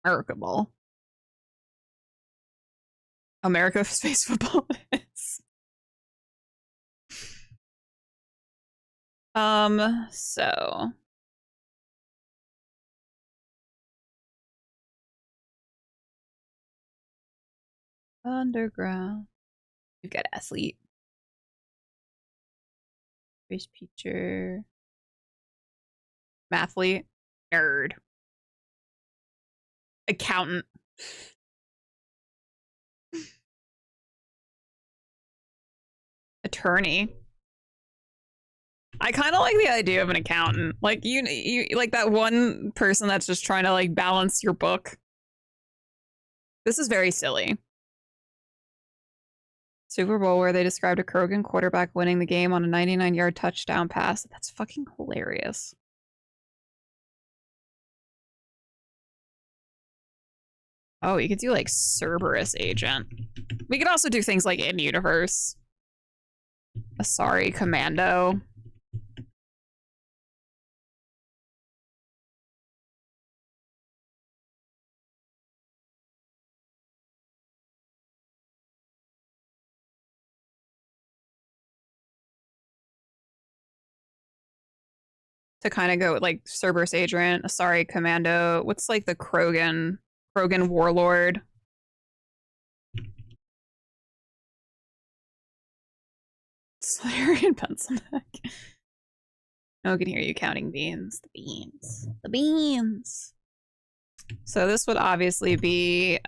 A: America Ball. America space football is. So underground. You've got athlete, space teacher, mathlete, nerd, accountant, attorney. I kind of like the idea of an accountant. Like you like that one person that's just trying to like balance your book. This is very silly. Super Bowl where they described a Krogan quarterback winning the game on a 99-yard touchdown pass. That's fucking hilarious. Oh, you could do like Cerberus agent. We could also do things like in universe. Asari commando. To kind of go with like Cerberus agent, Asari commando. What's like the Krogan warlord? Solarian pencil neck. No one can hear you counting beans. The beans. The beans. So this would obviously be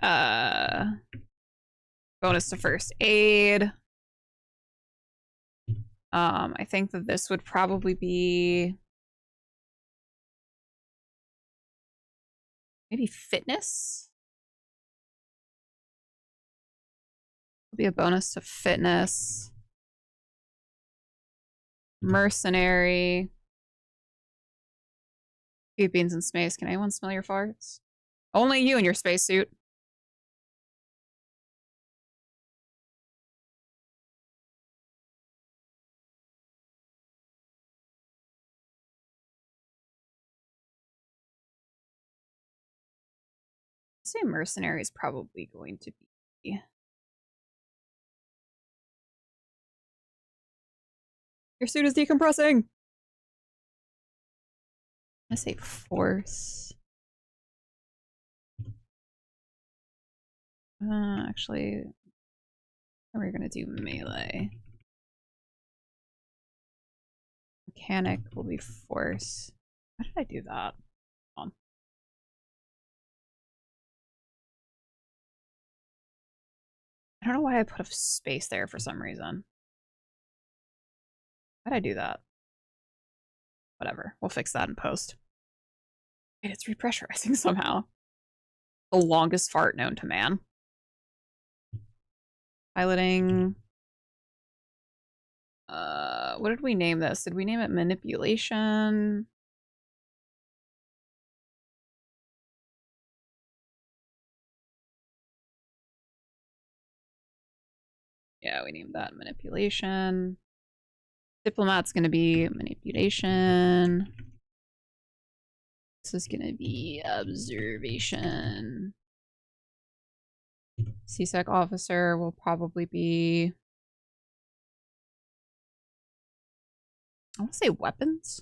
A: bonus to first aid. I think that this would probably be maybe fitness. be a bonus to fitness. Mercenary. Few beans and space. Can anyone smell your farts? Only you in your spacesuit. I'd say mercenary is probably going to be. Your suit is decompressing. I say force. Actually, we're gonna do melee. Mechanic will be force. How did I do that? Hold on. I don't know why I put a space there for some reason. How did I do that? Whatever. We'll fix that in post. Wait, it's repressurizing somehow. The longest fart known to man. Piloting. What did we name this? Did we name it manipulation? Yeah, we named that manipulation. Diplomat's gonna be manipulation. This is gonna be observation. CSEC officer will probably be... I want to say weapons.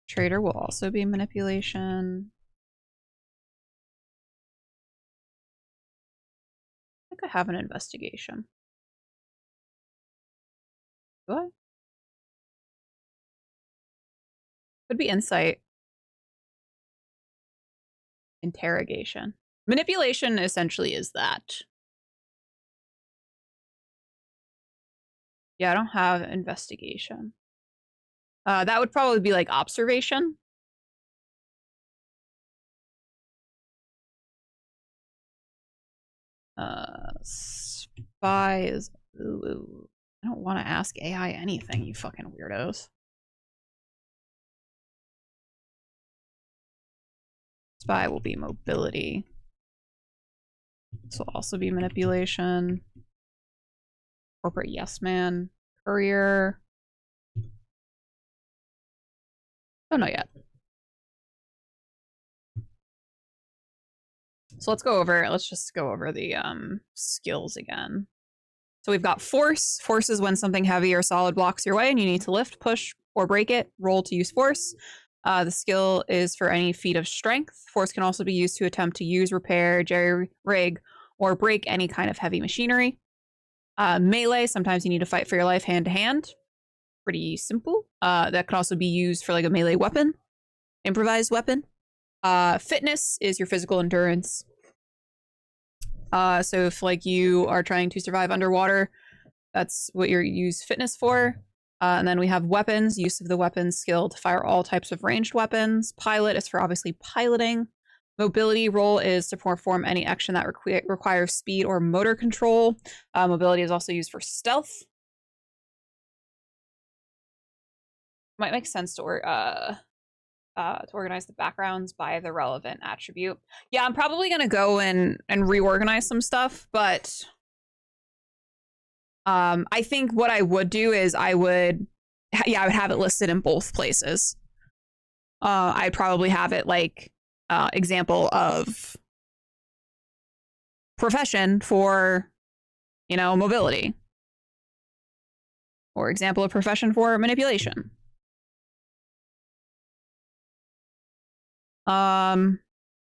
A: Trader will also be manipulation. I think I have an investigation. Do I? Could be insight. Interrogation. Manipulation essentially is that. Yeah, I don't have investigation. That would probably be like observation. Spy is... Ooh. I don't want to ask AI anything, you fucking weirdos. Spy will be mobility. This will also be manipulation. Corporate yes man. Courier. Oh, not yet. So let's just go over the skills again. So we've got force. Force is when something heavy or solid blocks your way and you need to lift, push, or break it. Roll to use force. The skill is for any feat of strength. Force can also be used to attempt to use, repair, jerry-rig, or break any kind of heavy machinery. Melee, sometimes you need to fight for your life hand to hand. Pretty simple. That can also be used for like a melee weapon, improvised weapon. Fitness is your physical endurance. So if like you are trying to survive underwater, that's what you use fitness for. And then we have weapons, use of the weapons skill to fire all types of ranged weapons. Pilot is for obviously piloting. Mobility role is to perform any action that requires speed or motor control. Mobility is also used for stealth. Might make sense to organize the backgrounds by the relevant attribute. Yeah, I'm probably gonna go and reorganize some stuff, but I think what I would do is I would have it listed in both places. I'd probably have it like example of profession for, you know, mobility, or example of profession for manipulation.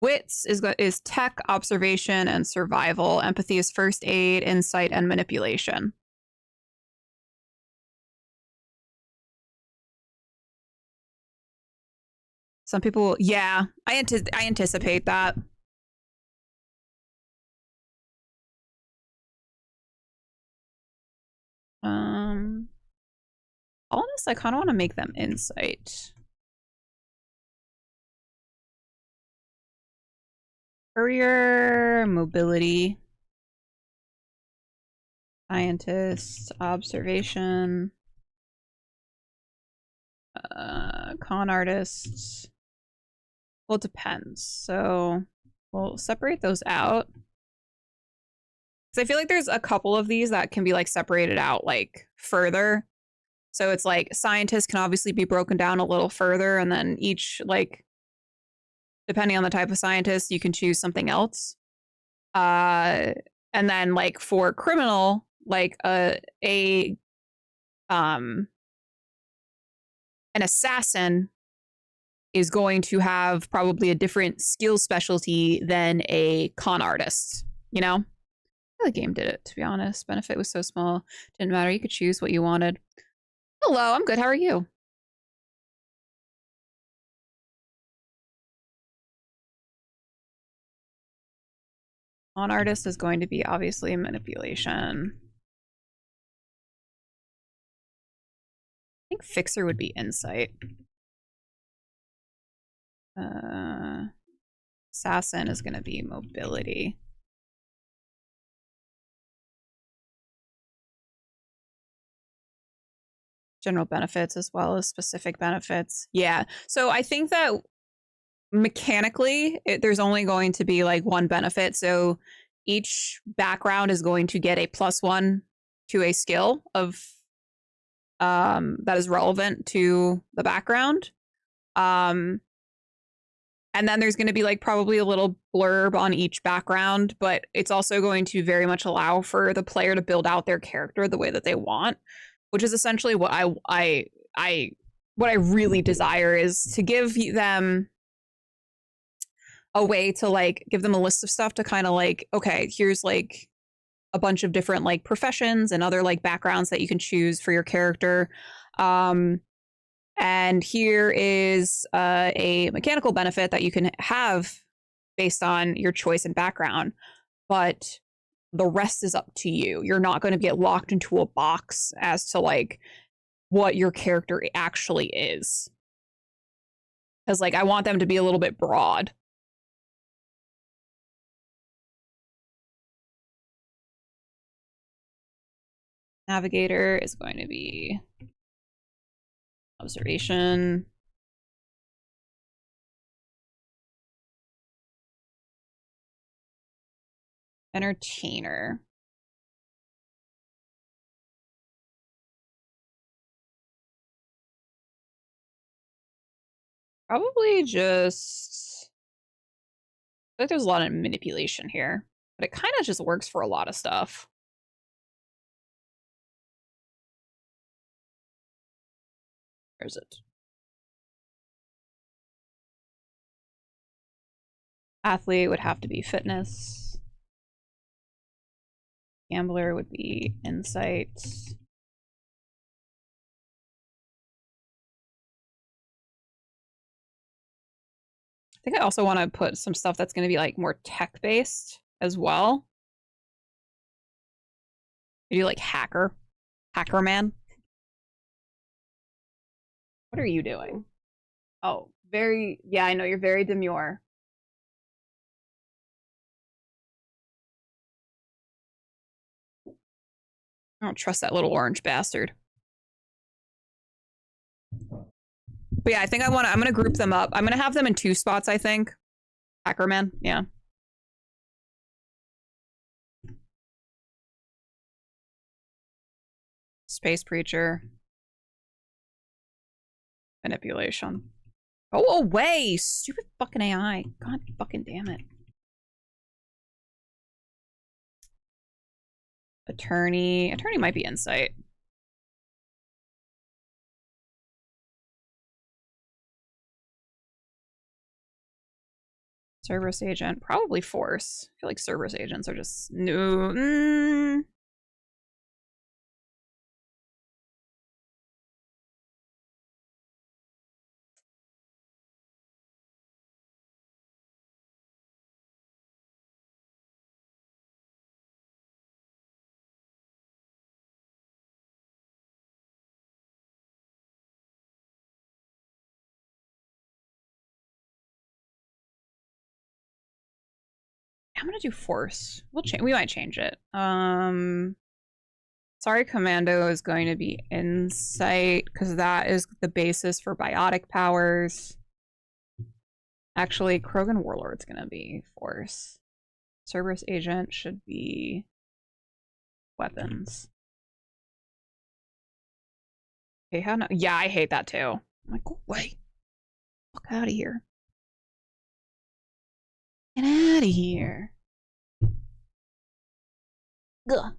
A: Wits is tech, observation, and survival. Empathy is first aid, insight, and manipulation. Some people, yeah, I anticipate that. Honest, I kind of want to make them insight. Courier, mobility, scientist, observation, con artists. Well, it depends. So we'll separate those out. Because I feel like there's a couple of these that can be like separated out like further. So it's like scientists can obviously be broken down a little further, and then each like depending on the type of scientist, you can choose something else. And then like for criminal, like um an assassin is going to have probably a different skill specialty than a con artist, you know? The game did it, to be honest. Benefit was so small. Didn't matter. You could choose what you wanted. Hello, I'm good. How are you? Con artist is going to be obviously manipulation. I think fixer would be insight. Assassin is going to be mobility. General benefits as well as specific benefits. Yeah. So I think that mechanically, there's only going to be like one benefit. So each background is going to get a +1 to a skill of that is relevant to the background. And then there's going to be like probably a little blurb on each background, but it's also going to very much allow for the player to build out their character the way that they want, which is essentially what I really desire is to give them a way to like give them a list of stuff to kind of like, okay, here's like a bunch of different like professions and other like backgrounds that you can choose for your character. And here is a mechanical benefit that you can have based on your choice and background, but the rest is up to you. You're not going to get locked into a box as to like what your character actually is. Because like I want them to be a little bit broad. Navigator is going to be observation. Entertainer. Probably just I feel like there's a lot of manipulation here, but it kind of just works for a lot of stuff. Where's it? Athlete would have to be fitness. Gambler would be insight. I think I also want to put some stuff that's going to be like more tech based as well. You do like hacker man. What are you doing? Oh, very, yeah, I know you're very demure. I don't trust that little orange bastard. But yeah, I think I'm gonna group them up. I'm gonna have them in 2 spots, I think. Hackerman, yeah. Space Preacher. Manipulation. Go away, stupid fucking AI. God fucking damn it. Attorney. Attorney might be insight. Cerberus agent. Probably force. I feel like Cerberus agents are just new. I'm gonna do force. We might change it. Sorry, Commando is going to be insight because that is the basis for biotic powers. Actually, Krogan Warlord's gonna be force. Cerberus Agent should be weapons. Okay, how no? Yeah, I hate that too. I'm like, go away. Fuck out of here. Get out of here. Ugh.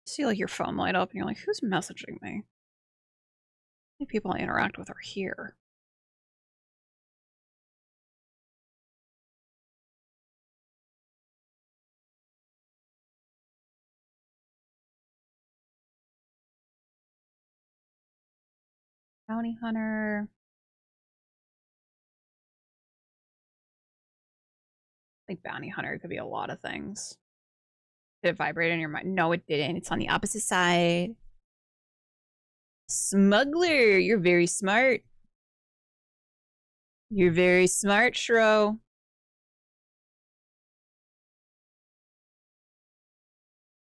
A: See, like, your phone light up and you're like, who's messaging me? How many people I interact with are here? Bounty Hunter. I think Bounty Hunter could be a lot of things. Did it vibrate in your mind? No, it didn't. It's on the opposite side. Smuggler, you're very smart. You're very smart, Shro.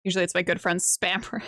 A: Usually it's my good friend Spammer.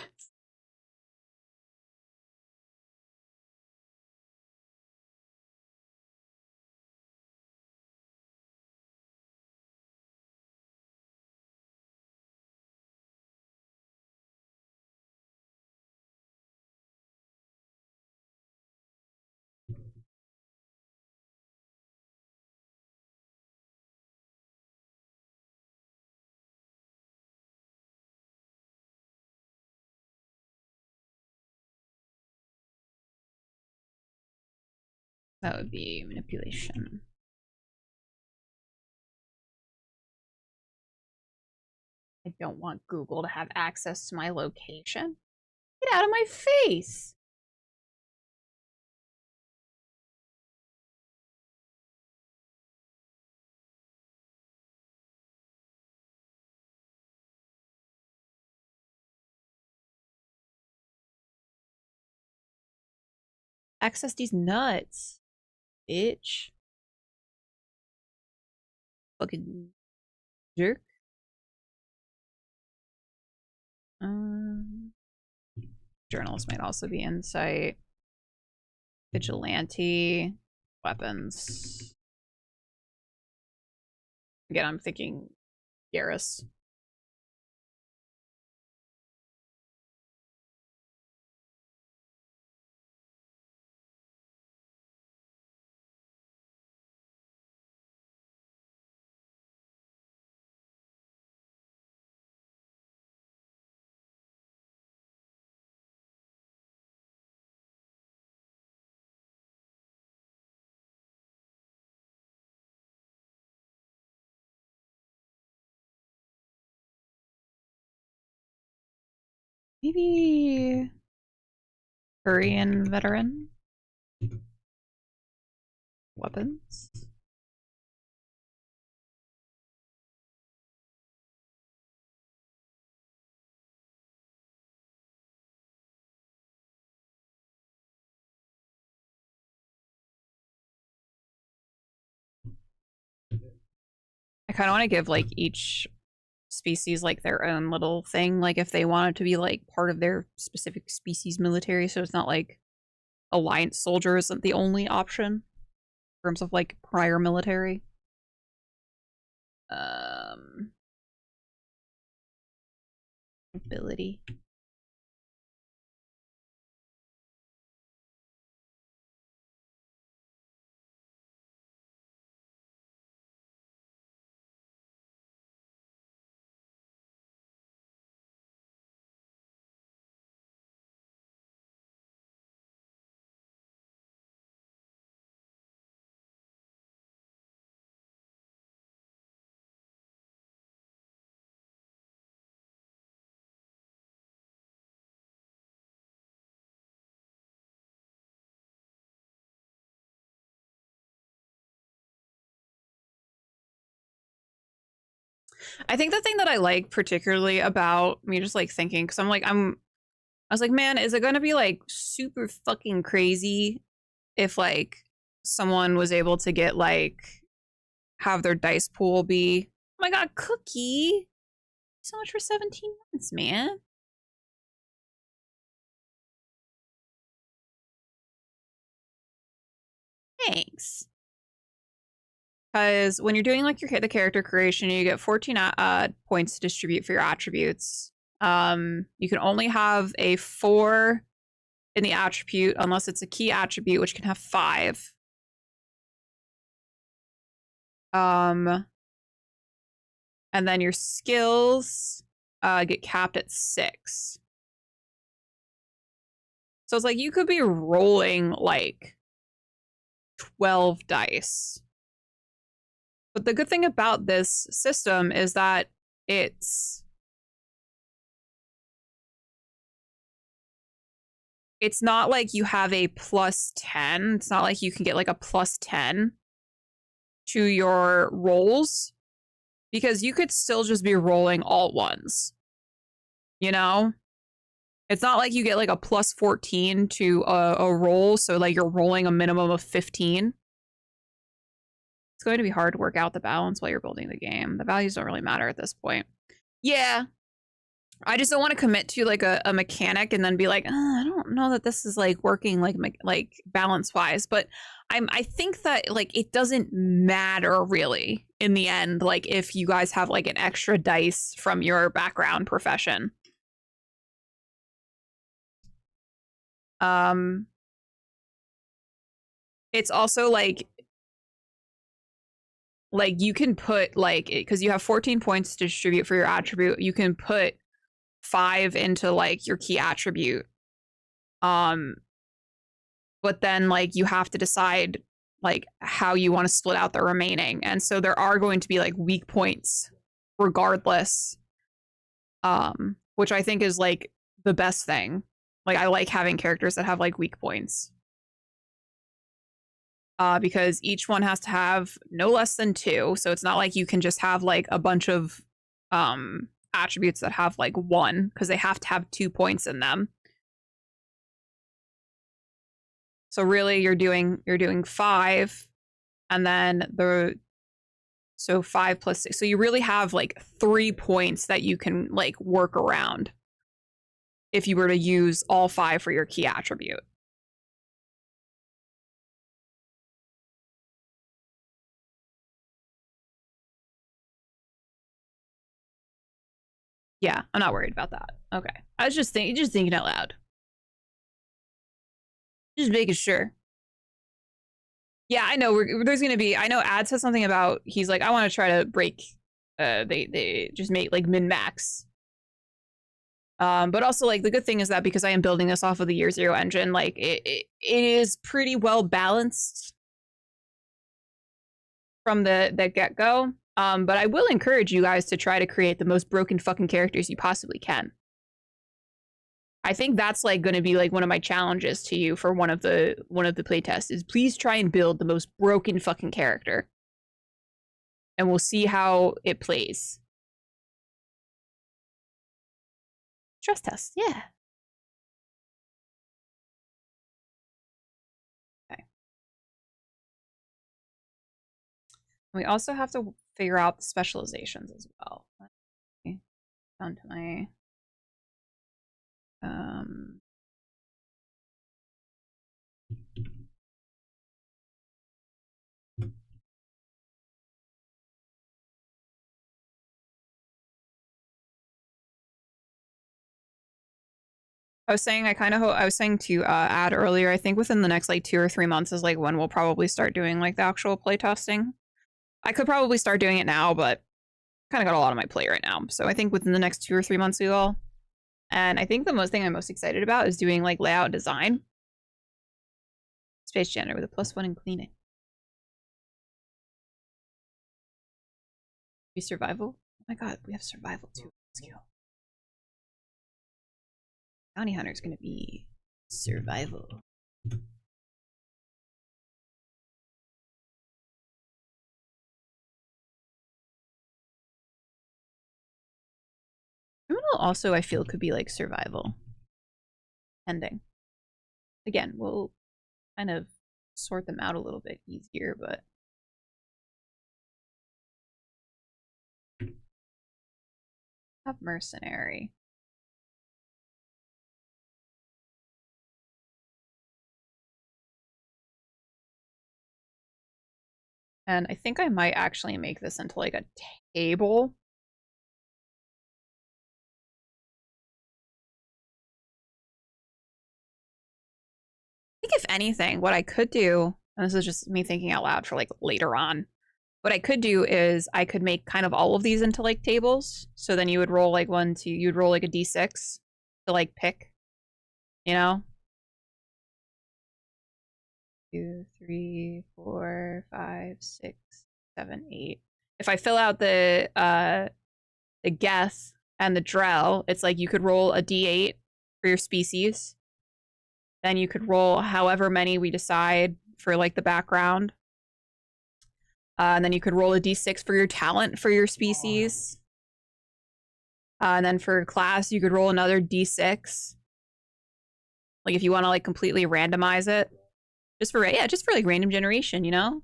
A: That would be manipulation. I don't want Google to have access to my location. Get out of my face! Access these nuts, bitch. Fucking jerk. Journals might also be insight. Vigilante. Weapons. Again, I'm thinking Garrus. Maybe Korean veteran. Weapons. I kind of want to give like each species like their own little thing, like if they want it to be like part of their specific species military, so it's not like alliance soldier isn't the only option in terms of like prior military. Ability. I think the thing that I like particularly about me just like thinking, because I was like, man, is it gonna be like super fucking crazy if like someone was able to get like have their dice pool be, oh my god, Cookie, so much for 17 months, man. Thanks. Because when you're doing like the character creation, you get 14 points to distribute for your attributes. You can only have a 4 in the attribute unless it's a key attribute, which can have 5. And then your skills get capped at 6. So it's like you could be rolling like 12 dice. But the good thing about this system is that it's not like you have a plus 10. It's not like you can get like a plus 10 to your rolls because you could still just be rolling all ones. You know? It's not like you get like a plus 14 to a roll, so like you're rolling a minimum of 15. It's going to be hard to work out the balance while you're building the game. The values don't really matter at this point. Yeah. I just don't want to commit to like a mechanic and then be like, I don't know that this is like working like balance wise. But I think that like it doesn't matter really in the end, like if you guys have like an extra dice from your background profession. It's also like you can put like, because you have 14 points to distribute for your attribute, you can put 5 into like your key attribute. But then like you have to decide like how you want to split out the remaining. And so there are going to be like weak points regardless. Which I think is like the best thing. Like I like having characters that have like weak points. Because each one has to have no less than 2. So it's not like you can just have like a bunch of attributes that have like 1, because they have to have 2 points in them. So really you're doing 5, and then so 5 plus 6. So you really have like 3 points that you can like work around if you were to use all 5 for your key attribute. Yeah, I'm not worried about that. Okay. I was just thinking out loud. Just making sure. Yeah, I know there's going to be, I know Ad says something about, he's like, I want to try to break, they just make like min max. But also like the good thing is that because I am building this off of the year 0 engine, like it is pretty well balanced from the get-go. But I will encourage you guys to try to create the most broken fucking characters you possibly can. I think that's like going to be like one of my challenges to you for one of the playtests is please try and build the most broken fucking character. And we'll see how it plays. Stress test, yeah. Okay. We also have to figure out the specializations as well. Okay. Down to my I was saying I was saying to Add earlier, I think within the next like 2 or 3 months is like when we'll probably start doing like the actual playtesting. I could probably start doing it now, but kind of got a lot on my plate right now. So I think within the next 2 or 3 months we will. And I think the thing I'm most excited about is doing like layout design. Space janitor with a +1 in cleaning. Be survival? Oh my god, we have survival too. Let's go. Bounty hunter's gonna be survival. also I feel could be like survival ending. Again, we'll kind of sort them out a little bit easier, but have mercenary. And I think I might actually make this into like a table. I think if anything, what I could do, and this is just me thinking out loud for like later on, what I could do is I could make kind of all of these into like tables. So then you would roll like you'd roll like a d6 to like pick, you know? 2, 3, 4, 5, 6, 7, 8. If I fill out the guess and the drell, it's like you could roll a d8 for your species. Then you could roll however many we decide for like the background. And then you could roll a d6 for your talent for your species. And then for class, you could roll another d6. Like if you want to like completely randomize it, just for like random generation, you know.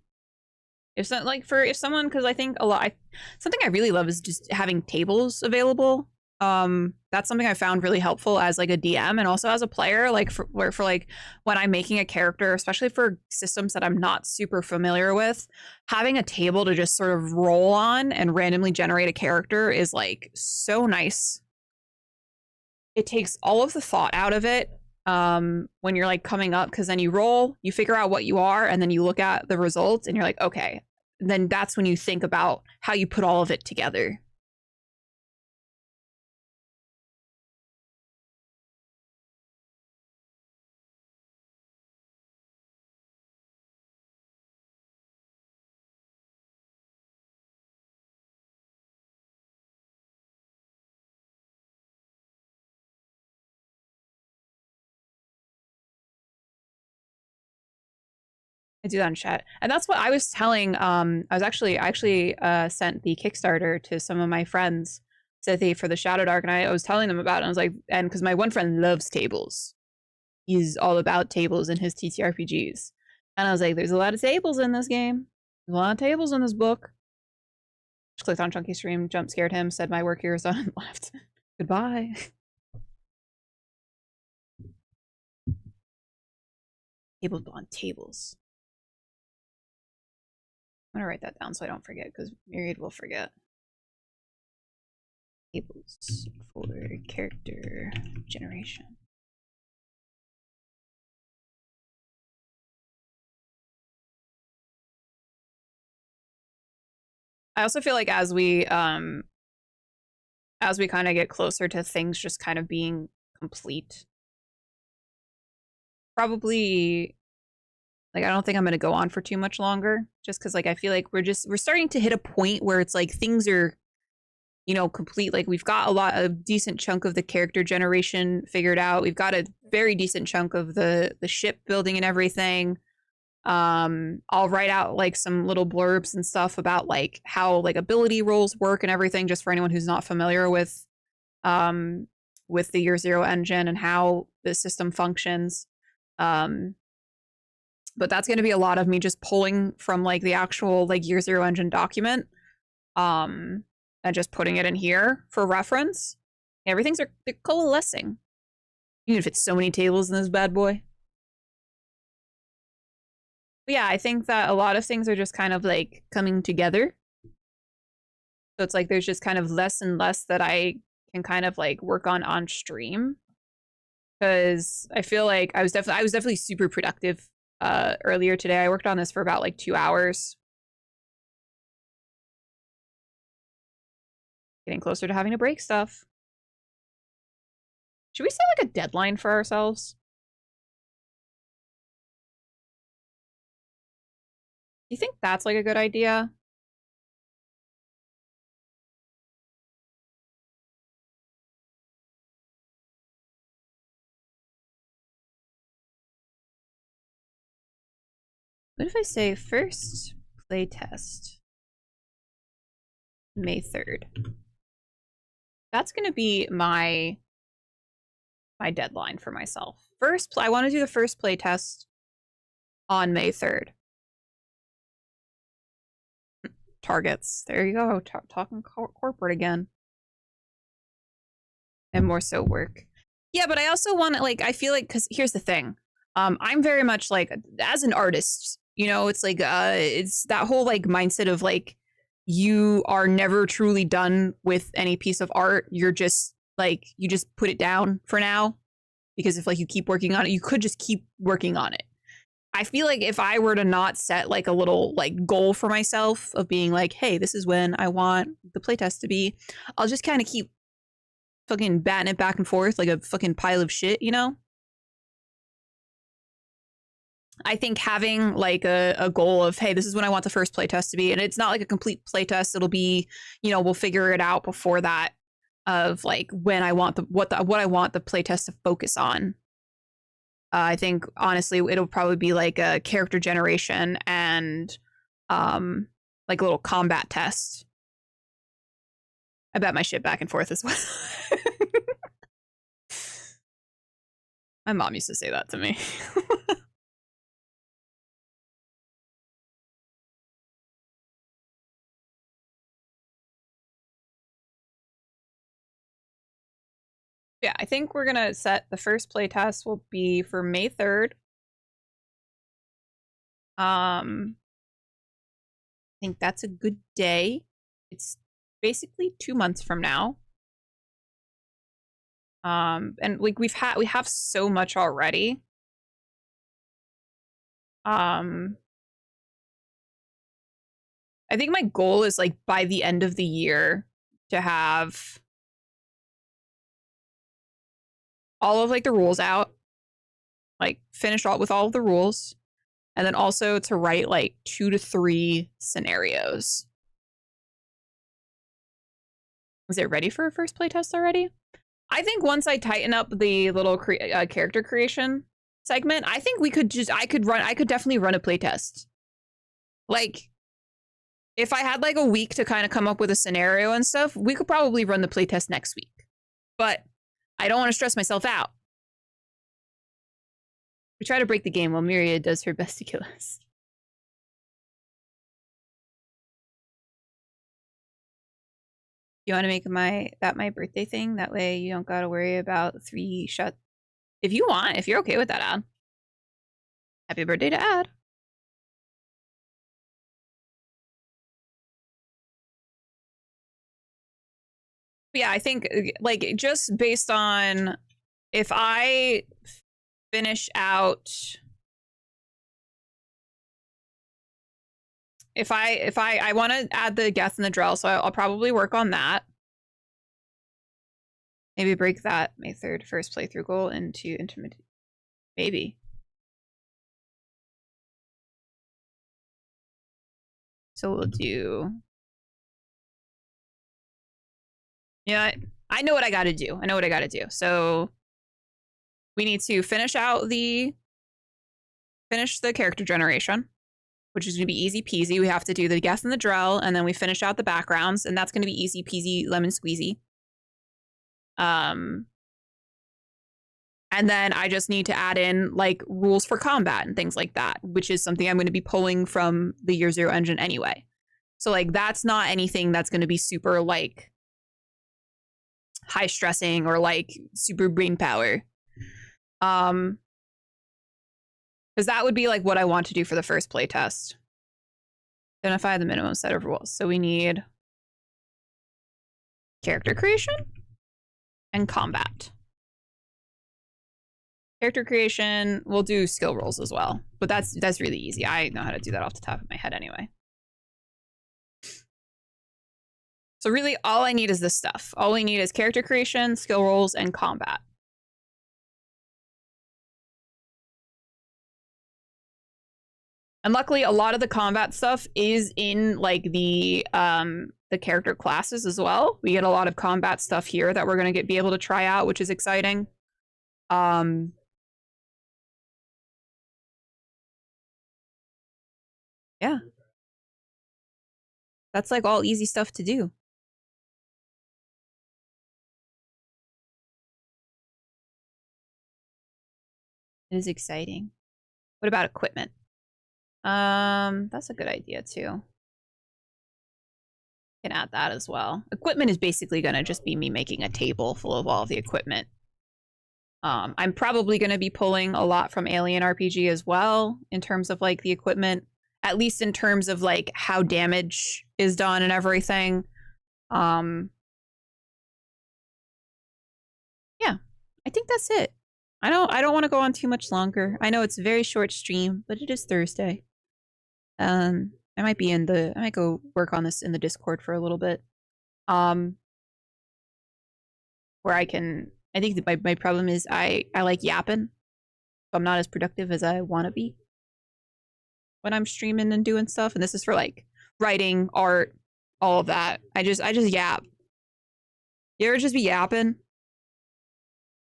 A: If someone, because I think something I really love is just having tables available. That's something I found really helpful as like a DM and also as a player, like for like when I'm making a character, especially for systems that I'm not super familiar with, having a table to just sort of roll on and randomly generate a character is like so nice. It takes all of the thought out of it when you're like coming up, because then you roll, you figure out what you are, and then you look at the results and you're like, okay, then that's when you think about how you put all of it together. I do that in chat. And that's what I was telling I actually sent the Kickstarter to some of my friends for the Shadow Dark, and I was telling them about it. And I was like, and because my one friend loves tables. He's all about tables in his TTRPGs. And I was like, there's a lot of tables in this game. There's a lot of tables in this book. Just clicked on Chunky Stream, jump scared him, said my work here is done, and left. Goodbye. Tables on tables. I'm gonna write that down so I don't forget, because Myriad will forget. Tables for character generation. I also feel like as we kind of get closer to things just kind of being complete, probably like I don't think I'm going to go on for too much longer, just because like I feel like we're starting to hit a point where it's like things are, you know, complete. Like we've got a decent chunk of the character generation figured out. We've got a very decent chunk of the ship building and everything. I'll write out like some little blurbs and stuff about like how like ability rolls work and everything, just for anyone who's not familiar with the Year Zero engine and how the system functions. But that's going to be a lot of me just pulling from like the actual like Year Zero engine document, and just putting it in here for reference. Everything's they're coalescing. You can fit so many tables in this bad boy. But yeah, I think that a lot of things are just kind of like coming together. So it's like there's just kind of less and less that I can kind of like work on stream, because I feel like I was definitely super productive earlier today. I worked on this for about like 2 hours. Getting closer to having to break stuff. Should we set like a deadline for ourselves? Do you think that's like a good idea? What if I say first playtest May 3rd? that's gonna be my deadline for myself. I want to do the first play test on May 3rd. Targets. There you go. Talking corporate again. And more so work. Yeah, but I also want to, like, I feel like, because here's the thing. I'm very much like, as an artist, you know, it's like, it's that whole like mindset of like, you are never truly done with any piece of art. You're just like, you just put it down for now. Because if like you keep working on it, you could just keep working on it. I feel like if I were to not set like a little like goal for myself of being like, hey, this is when I want the playtest to be, I'll just kind of keep fucking batting it back and forth like a fucking pile of shit, you know? I think having like a goal of, hey, this is when I want the first playtest to be, and it's not like a complete playtest. It'll be, you know, we'll figure it out before that of like when I want what I want the playtest to focus on. I think honestly, it'll probably be like a character generation and like a little combat test. I bet my shit back and forth as well. My mom used to say that to me. Yeah, I think we're gonna set the first playtest will be for May 3rd. I think that's a good day. It's basically 2 months from now. And like we have so much already. I think my goal is like by the end of the year to have all of like the rules out, like finish all with all of the rules, and then also to write like 2 to 3 scenarios. Is it ready for a first playtest already? I think once I tighten up the little character creation segment, I think I could definitely run a playtest. Like, if I had like a week to kind of come up with a scenario and stuff, we could probably run the playtest next week. But I don't want to stress myself out. We try to break the game while Myriad does her best to kill us. You want to make my birthday thing? That way you don't gotta worry about 3 shut. If you want, if you're okay with that, Ad. Happy birthday to Ad. Yeah, I think like just based on if I finish out if I want to add the Geth and the Drell, so I'll probably work on that. Maybe break that May 3rd first playthrough goal into intermediate. Maybe. So we'll do. Yeah, I know what I got to do. I know what I got to do. So we need to finish the character generation, which is going to be easy peasy. We have to do the Geth and the Drell, and then we finish out the backgrounds, and that's going to be easy peasy lemon squeezy. And then I just need to add in like rules for combat and things like that, which is something I'm going to be pulling from the Year Zero engine anyway. So like that's not anything that's going to be super like high stressing or like super brain power. Because that would be like what I want to do for the first playtest. Identify the minimum set of rules. So we need character creation and combat. Character creation, we'll do skill rolls as well, but that's really easy. I know how to do that off the top of my head anyway. So really all I need is this stuff. All we need is character creation, skill rolls, and combat. And luckily a lot of the combat stuff is in like the character classes as well. We get a lot of combat stuff here that we're going to be able to try out, which is exciting. Yeah. That's like all easy stuff to do. It is exciting. What about equipment? That's a good idea too. Can add that as well. Equipment is basically going to just be me making a table full of all of the equipment. I'm probably going to be pulling a lot from Alien RPG as well in terms of like the equipment, at least in terms of like how damage is done and everything. Yeah, I think that's it. I don't want to go on too much longer. I know it's a very short stream, but it is Thursday. I might go work on this in the Discord for a little bit. Where I think that my problem is I like yapping. So I'm not as productive as I want to be when I'm streaming and doing stuff. And this is for like writing, art, all of that. I just yap. You ever just be yapping?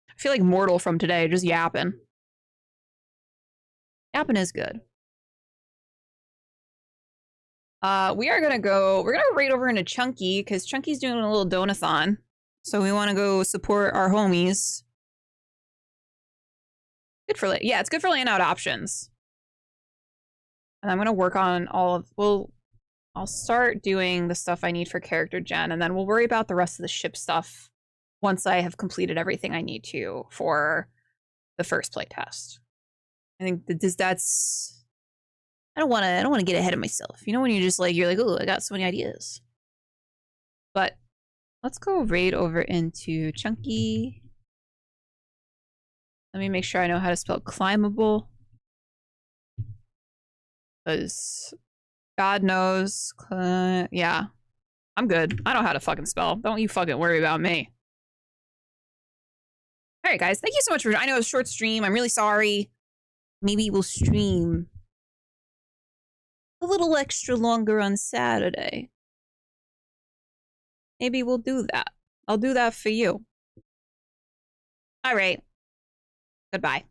A: I feel like Mortal from today, just yapping. Yapping is good. We're gonna raid over into Chunky because Chunky's doing a little donathon. So we want to go support our homies. Good for yeah, it's good for laying out options. And I'm gonna work on I'll start doing the stuff I need for character gen, and then we'll worry about the rest of the ship stuff once I have completed everything I need to for the first playtest. I think that's I don't want to get ahead of myself. You know when you're just like oh, I got so many ideas. But let's go raid over into Chunky. Let me make sure I know how to spell climbable. Because God knows. Yeah. I'm good. I know how to fucking spell. Don't you fucking worry about me. Alright, guys. Thank you so much for... I know it's a short stream. I'm really sorry. Maybe we'll stream a little extra longer on Saturday. Maybe we'll do that. I'll do that for you. Alright. Goodbye.